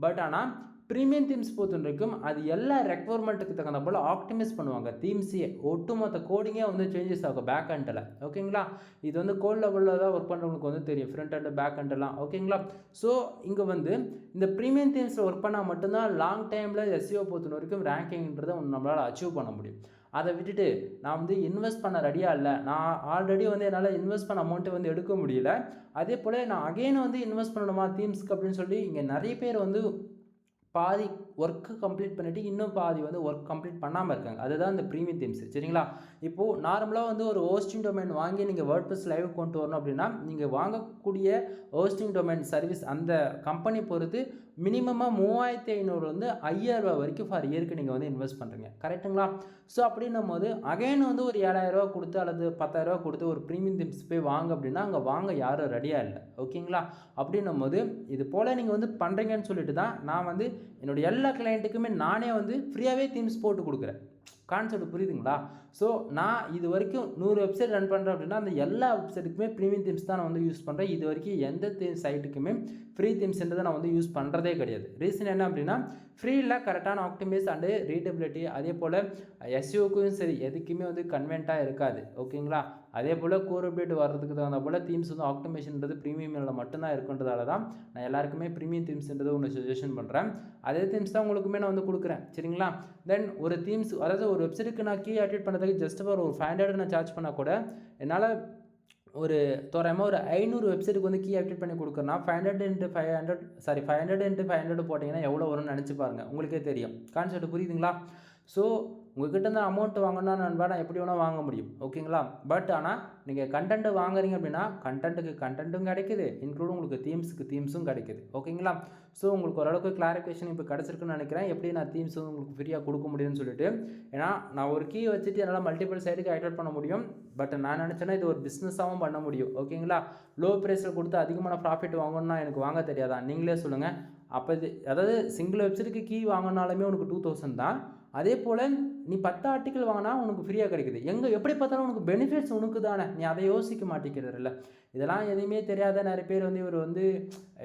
பட் ஆனால் ப்ரீமியம் தீம்ஸ் பொறுத்த வரைக்கும் அது எல்லா ரெக்குவயர்மெண்ட்டுக்கு தகுந்த போல் ஆப்டிமைஸ் பண்ணுவாங்க. தீம்ஸே ஒட்டுமொத்த கோடிங்கே வந்து சேஞ்சஸ் ஆகும் பேக் ஹண்டில். ஓகேங்களா? இது வந்து கோட் லெவலில் தான் ஒர்க் பண்ணுறவங்களுக்கு வந்து தெரியும், ஃப்ரண்ட் ஹண்டு பேக் ஹண்டெல்லாம். ஓகேங்களா? ஸோ இங்கே வந்து இந்த ப்ரீமியம் தீம்ஸில் ஒர்க் பண்ணால் மட்டும்தான் லாங் டைமில் எஸ்இஓ பொறுத்த வரைக்கும் ரேங்கிங்ன்றதை நம்மளால் அச்சீவ் பண்ண முடியும். அதை விட்டுட்டு நான் வந்து இன்வெஸ்ட் பண்ண ரெடியாக இல்லை, நான் ஆல்ரெடி வந்து என்னால் இன்வெஸ்ட் பண்ண அமௌண்ட்டை வந்து எடுக்க முடியல, அதே போல் நான் அகெயின் வந்து இன்வெஸ்ட் பண்ணணுமா தீம்ஸ்க்கு அப்படின்னு சொல்லி இங்கே நிறைய பேர் வந்து பாதி ஒர்க்கு கம்ப்ளீட் பண்ணிவிட்டு இன்னும் பாதி வந்து ஒர்க் கம்ப்ளீட் பண்ணாமல் இருக்காங்க. அதுதான் இந்த ப்ரீமியம் தீம்ஸ். சரிங்களா? இப்போது நார்மலாக வந்து ஒரு ஹோஸ்டிங் டொமைன் வாங்கி நீங்கள் வேர்ட்பிரஸ் லைவ் கொண்டு வரணும் அப்படின்னா நீங்கள் வாங்கக்கூடிய ஹோஸ்டிங் டொமைன் சர்வீஸ் அந்த கம்பெனி பொறுத்து மினிமமாக 3500 வந்து 5000 வரைக்கும் ஃபார் இயருக்கு நீங்கள் வந்து இன்வெஸ்ட் பண்ணுறீங்க. கரெக்டுங்களா? ஸோ அப்படின்னும் போது அகைன் வந்து ஒரு 7000 கொடுத்து அல்லது 10,000 கொடுத்து ஒரு ப்ரீமியம் தீம்ஸ் போய் வாங்க அப்படின்னா அங்கே வாங்க யாரும் ரெடியாக இல்லை. ஓகேங்களா? அப்படின்னும் போது இது போல் நீங்கள் வந்து பண்ணுறீங்கன்னு சொல்லிட்டு தான் நான் வந்து என்னுடைய எல்லா கிளைண்ட்டுக்குமே நானே வந்து ஃப்ரீயாகவே தீம்ஸ் போட்டு கொடுக்குறேன். கான்செப்ட் புரியுதுங்களா? ஸோ நான் இது வரைக்கும் 100 வெப்சைட் ரன் பண்ணுறேன் அப்படின்னா அந்த எல்லா வெப்சைட்டுக்குமே ப்ரீமியம் தீம்ஸ் தான் நான் வந்து யூஸ் பண்ணுறேன். இது வரைக்கும் எந்த சைட்டுக்குமே ஃப்ரீ தீம்ஸ்ன்றதை நான் வந்து யூஸ் பண்ணுறதே கிடையாது. ரீசன் என்ன அப்படின்னா ஃப்ரீயில் கரெக்டான ஆப்டிமைஸ் அண்டு ரீடபிலிட்டி அதே போல் எஸ்இஓக்கும் சரி எதுக்குமே வந்து கன்வென்ட்டாக இருக்காது. ஓகேங்களா? அதே போல் கோர் அப்டேட் வர்றதுக்கு தகுந்த போல் தீம்ஸ் வந்து ஆப்டிமேஷன்றது ப்ரீமியமில் மட்டும்தான் இருக்குன்றதால தான் நான் எல்லாருக்குமே ப்ரீமியம் தீம்ஸ்ன்றது ஒன்று சஜஷன் பண்ணுறேன். அதே தீம்ஸ் தான் உங்களுக்குமே நான் வந்து கொடுக்குறேன். சரிங்களா? தென் ஒரு தீம்ஸ் அதாவது ஒரு வெப்சைட்டுக்கு நான் கீ ஆக்டிவேட் பண்ணுறதுக்கு ஜஸ்ட் ஃபார் ஒரு 500 நான் சார்ஜ் பண்ணால் கூட என்னால் ஒரு தோராயமாக ஒரு 500 வெப்சைட்டுக்கு வந்து கீ ஆக்டிவேட் பண்ணி கொடுக்குறேன்னா 500 × 500 போட்டிங்கன்னா எவ்வளோ வரும்னு நினச்சி பாருங்கள். உங்களுக்கே தெரியும். கான்செப்ட் புரியுதுங்களா? ஸோ உங்கள்கிட்ட இருந்து அமௌண்ட் வாங்கினா நான் எப்படி வேணால் வாங்க முடியும். ஓகேங்களா? பட் ஆனால் நீங்கள் கண்டென்ட் வாங்குறீங்க அப்படின்னா கண்டென்ட்டுக்கு கண்டென்ட்டும் கிடைக்குது, இன்க்ளூடும் உங்களுக்கு தீம்ஸுக்கு தீம்ஸும் கிடைக்குது. ஓகேங்களா? ஸோ உங்களுக்கு ஓரளவுக்கு கிளாரிஃபிகேஷன் இப்போ கிடச்சிருக்குன்னு நினைக்கிறேன். எப்படி நான் தீம்ஸ் வந்து உங்களுக்கு ஃப்ரீயாக கொடுக்க முடியும்னு சொல்லிட்டு. ஏன்னா நான் ஒரு கீ வச்சுட்டு என்னால் மல்டிபிள் சைடுக்கு ஆக்டிவேட் பண்ண முடியும். பட் நான் நினச்சேன்னா இது ஒரு பிஸ்னஸாகவும் பண்ண முடியும். ஓகேங்களா? லோ ப்ரைஸில் கொடுத்து அதிகமான ப்ராஃபிட் வாங்கணும்னா எனக்கு வாங்க தெரியாதா? நீங்களே சொல்லுங்கள். அப்போ இது அதாவது சிங்கிள் வெப்சைட்டுக்கு கீ வாங்கினாலுமே உனக்கு 2000 தான். அதே போல் நீ 10 ஆர்டிக்கல் வாங்கினா உனக்கு ஃப்ரீயாக கிடைக்குது. எப்படி பார்த்தாலும் உனக்கு பெனிஃபிட்ஸ் உனக்கு தானே. நீ அதை யோசிக்க மாட்டேங்கிறதில்ல. இதெல்லாம் எதுவுமே தெரியாத நிறைய பேர் வந்து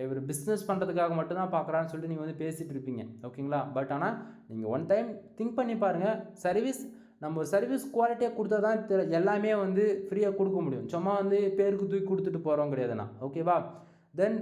இவர் பிஸ்னஸ் பண்ணுறதுக்காக மட்டும்தான் பார்க்குறான்னு சொல்லிட்டு நீங்கள் வந்து பேசிகிட்டு இருப்பீங்க. ஓகேங்களா? பட் ஆனால் நீங்கள் ஒன் டைம் திங்க் பண்ணி பாருங்கள். நம்ம ஒரு சர்வீஸ் குவாலிட்டியாக கொடுத்தா தான் எல்லாமே வந்து ஃப்ரீயாக கொடுக்க முடியும். சும்மா வந்து பேருக்கு தூக்கி கொடுத்துட்டு போகிறோம் கிடையாதுண்ணா. ஓகேவா? தென்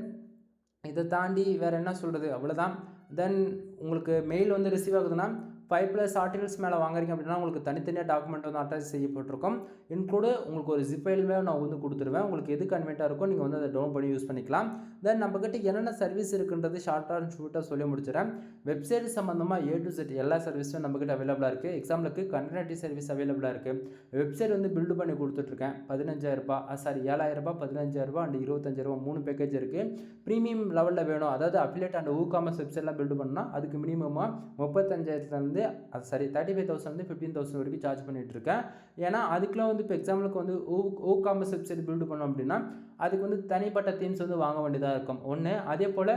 இதை தாண்டி வேறு என்ன சொல்கிறது? அவ்வளோதான். தென் உங்களுக்கு மெயில் வந்து ரிசீவ் ஆகுதுன்னா 5+ ஆர்டிகல்ஸ் மேலே வாங்குறீங்க அப்படின்னா உங்களுக்கு தனித்தனியாக டாக்குமெண்ட் வந்து அட்டாச் செய்யப்பட்டிருக்கும். இன்க்ளூடு உங்களுக்கு ஒரு ஜிப் ஃபைலுமே நான் வந்து கொடுத்துருவேன். உங்களுக்கு எது கன்வென்ட்டாக இருக்கோ நீங்கள் வந்து அதை டவுன் பண்ணி யூஸ் பண்ணிக்கலாம். தென் நம்மக்கிட்ட என்னென்ன சர்வீஸ் இருக்குன்றது ஷார்ட்டாக அண்ட் ஷூட்டாக சொல்லி முடிச்சிடறேன். வெப்சைட் சம்மந்தமாக A to Z எல்லா சர்வீஸும் நம்மக்கிட்ட அவைலபிளாக இருக்குது. எக்ஸாம்பிளுக்கு கண்டென்ட் சர்வீஸ் அவைலபிளாக இருக்குது. வெப்சைட் வந்து பில்டு பண்ணி கொடுத்துட்ருக்கேன். 7,000 15,000 அண்ட் 25,000 3 பேக்கேஜ் இருக்குது. ப்ரீமியம் லெவலில் வேணும், அதாவது அஃபிலியேட் அண்ட் ஊகாமர்ஸ் வெப்சைட்லாம் பில்டு பண்ணால் அதுக்கு மினிமமாக 35,000 35,000 15,000 வரைக்கும் சார்ஜ் பண்ணிகிட்ருக்கேன். ஏன்னா அதுக்கெலாம் வந்து இப்போ எக்ஸாம்பிளுக்கு வந்து ஊகாமர்ஸ் வெப்சைட் பில்டு பண்ணோம் அப்படின்னா அதுக்கு வந்து தனிப்பட்ட தீம்ஸ் வந்து வாங்க வேண்டியதாக இருக்கும். ஒன்று அதே போல்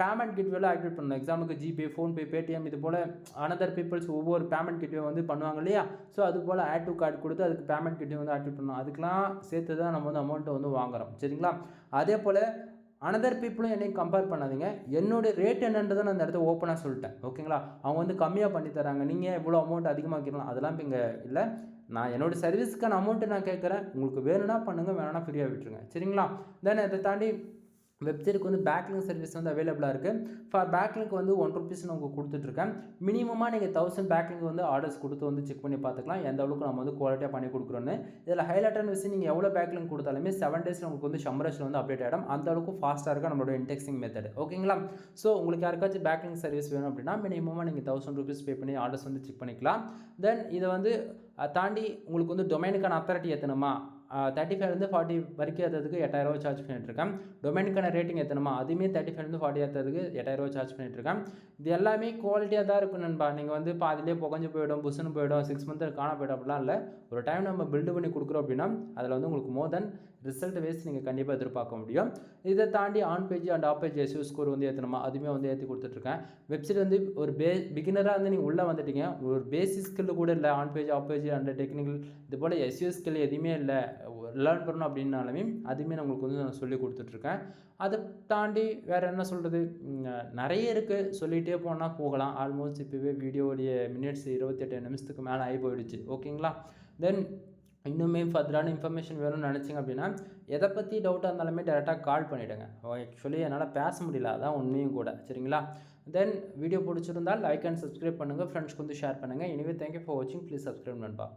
பேமெண்ட் கேட்வேல ஆக்டிவேட் பண்ணணும். எக்ஸாம்பிளுக்கு ஜிபே, ஃபோன்பே, பேடிஎம் இது போல் அனதர் பீப்புள்ஸ் ஒவ்வொரு பேமெண்ட் கேட்வே வந்து பண்ணுவாங்க இல்லையா? ஸோ அது போல் ஆட் டு கார்டு கொடுத்து அதுக்கு பேமெண்ட் கேட்வே வந்து ஆக்டிவேட் பண்ணணும். அதுக்கெலாம் சேர்த்து தான் நம்ம வந்து அமௌண்ட்டை வந்து வாங்குகிறோம். சரிங்களா? அதே போல் அனதர் பீப்புளும் என்னையும் கம்பேர் பண்ணாதீங்க. என்னோடய ரேட் என்னன்றதை நான் அந்த இடத்த ஓப்பனாக சொல்லிட்டேன். ஓகேங்களா? அவங்க வந்து கம்மியாக பண்ணி தராங்க, நீங்கள் இவ்வளோ அமௌண்ட் அதிகமாக கேட்கலாம், அதெல்லாம் இப்போ இங்கே இல்லை. நான் என்னோடய சர்வீஸ்க்கான அமௌண்ட்டு நான் கேட்குறேன். உங்களுக்கு வேணும்னா பண்ணுங்கள், வேணும்னா ஃப்ரீயாக விட்டுருங்க. சரிங்களா? தென் அதை தாண்டி வெப்சைட்டுக்கு வந்து பேக்லிங்க் சர்வீஸ் வந்து அவைலபிளாக இருக்குது. ஃபார் பேக்லிங்க் வந்து ₹1 நான் உங்களுக்கு கொடுத்துட்ருக்கேன். மினிமமாக நீங்கள் 1000 பேக்லிங்க் வந்து ஆர்டர்ஸ் கொடுத்து வந்து செக் பண்ணி பார்த்துக்கலாம் எந்த அளவுக்கு நம்ம வந்து குவாலிட்டியாக பண்ணி கொடுக்குறோன்னு. இதில் ஹைலைட்டான விஷயம், நீங்கள் எவ்வளோ பேக்லிங்க் கொடுத்தாலுமே 7 டேஸில் உங்களுக்கு வந்து ஷம்மரேஷில் வந்து அப்டேட் ஆகிடும். அந்த அளவுக்கு ஃபாஸ்ட்டாக இருக்க நம்மளோட இன்டெக்ஸிங் மெத்தட். ஓகேங்களா? ஸோ உங்களுக்கு யாருக்காச்சும் பேக்லிங்க் சர்வீஸ் வேணும் அப்படின்னா மினிமமாக நீங்கள் ₹1000 பே பண்ணி ஆர்டர்ஸ் வந்து செக் பண்ணிக்கலாம். தென் இதை வந்து தாண்டி உங்களுக்கு வந்து டொமைனுக்கான அத்தாரிட்டி ஏற்றணுமா 35 40 வரைக்கும் ஏற்றதுக்கு ₹8,000 சார்ஜ் பண்ணிட்டுருக்கேன். டொமைனுக்கான ரேட்டிங் ஏற்றணுமா அதுவுமே 35 40 ஏற்றதுக்கு ₹8,000 சார்ஜ் பண்ணிட்டுருக்கேன். இது எல்லாமே குவாலிட்டியாக தான் இருக்கும் நண்பா. நீங்கள் வந்து பாதிலே புகஞ்சு போயிடும், புஷ்ஷுன்னு போயிடும், 6 மந்த்தில் காண போய்டும் அப்படிலாம் இல்லை. ஒரு டைம் நம்ம பில்டு பண்ணி கொடுக்குறோம் அப்படின்னா அதில் வந்து உங்களுக்கு மோர் தென் ரிசல்ட் வைஸ் நீங்கள் கண்டிப்பாக எதிர்பார்க்க முடியும். இதை தாண்டி on page and half page SEO score வந்து ஏற்றணுமா அதுவுமே வந்து ஏற்றி கொடுத்துட்ருக்கேன். வெப்சைட் வந்து ஒரு பிகினராக வந்து நீங்கள் உள்ளே வந்துட்டீங்க, ஒரு பேசிக் ஸ்கில் கூட இல்லை, on page off page and technical இது போல் எஸ்இஓ ஸ்கில் எதுவுமே இல்லை, லேர்ன் பண்ணணும் அப்படின்னாலுமே அதுவுமே நான் உங்களுக்கு வந்து நான் சொல்லி கொடுத்துட்ருக்கேன். அதை தாண்டி வேறு என்ன சொல்கிறது, நிறைய இருக்குது, சொல்லிகிட்டே போனால் போகலாம். ஆல்மோஸ்ட் இப்போவே வீடியோடைய மினிட்ஸ் 28 நிமிஷத்துக்கு மேலே ஆகி போயிடுச்சு. ஓகேங்களா? தென் இன்னுமே ஃபர்தரான இன்ஃபர்மேஷன் வேணும்னு நினச்சிங்க அப்படின்னா எதை பற்றி டவுட்டாக இருந்தாலுமே டேரெக்டாக கால் பண்ணிவிடுங்க. ஆக்சுவலி என்னால் பேச முடியல, அதான் உண்மையும் கூட. சரிங்களா? தென் வீடியோ பிடிச்சிருந்தால் லைக் அண்ட் சப்ஸ்கிரைப் பண்ணுங்கள், ஃப்ரெண்ட்ஸ்க்கு வந்து ஷேர் பண்ணுங்கள். எனிவே தேங்க்யூ ஃபார் வாட்சிங். ப்ளீஸ் சப்ஸ்கிரைப் நண்பா.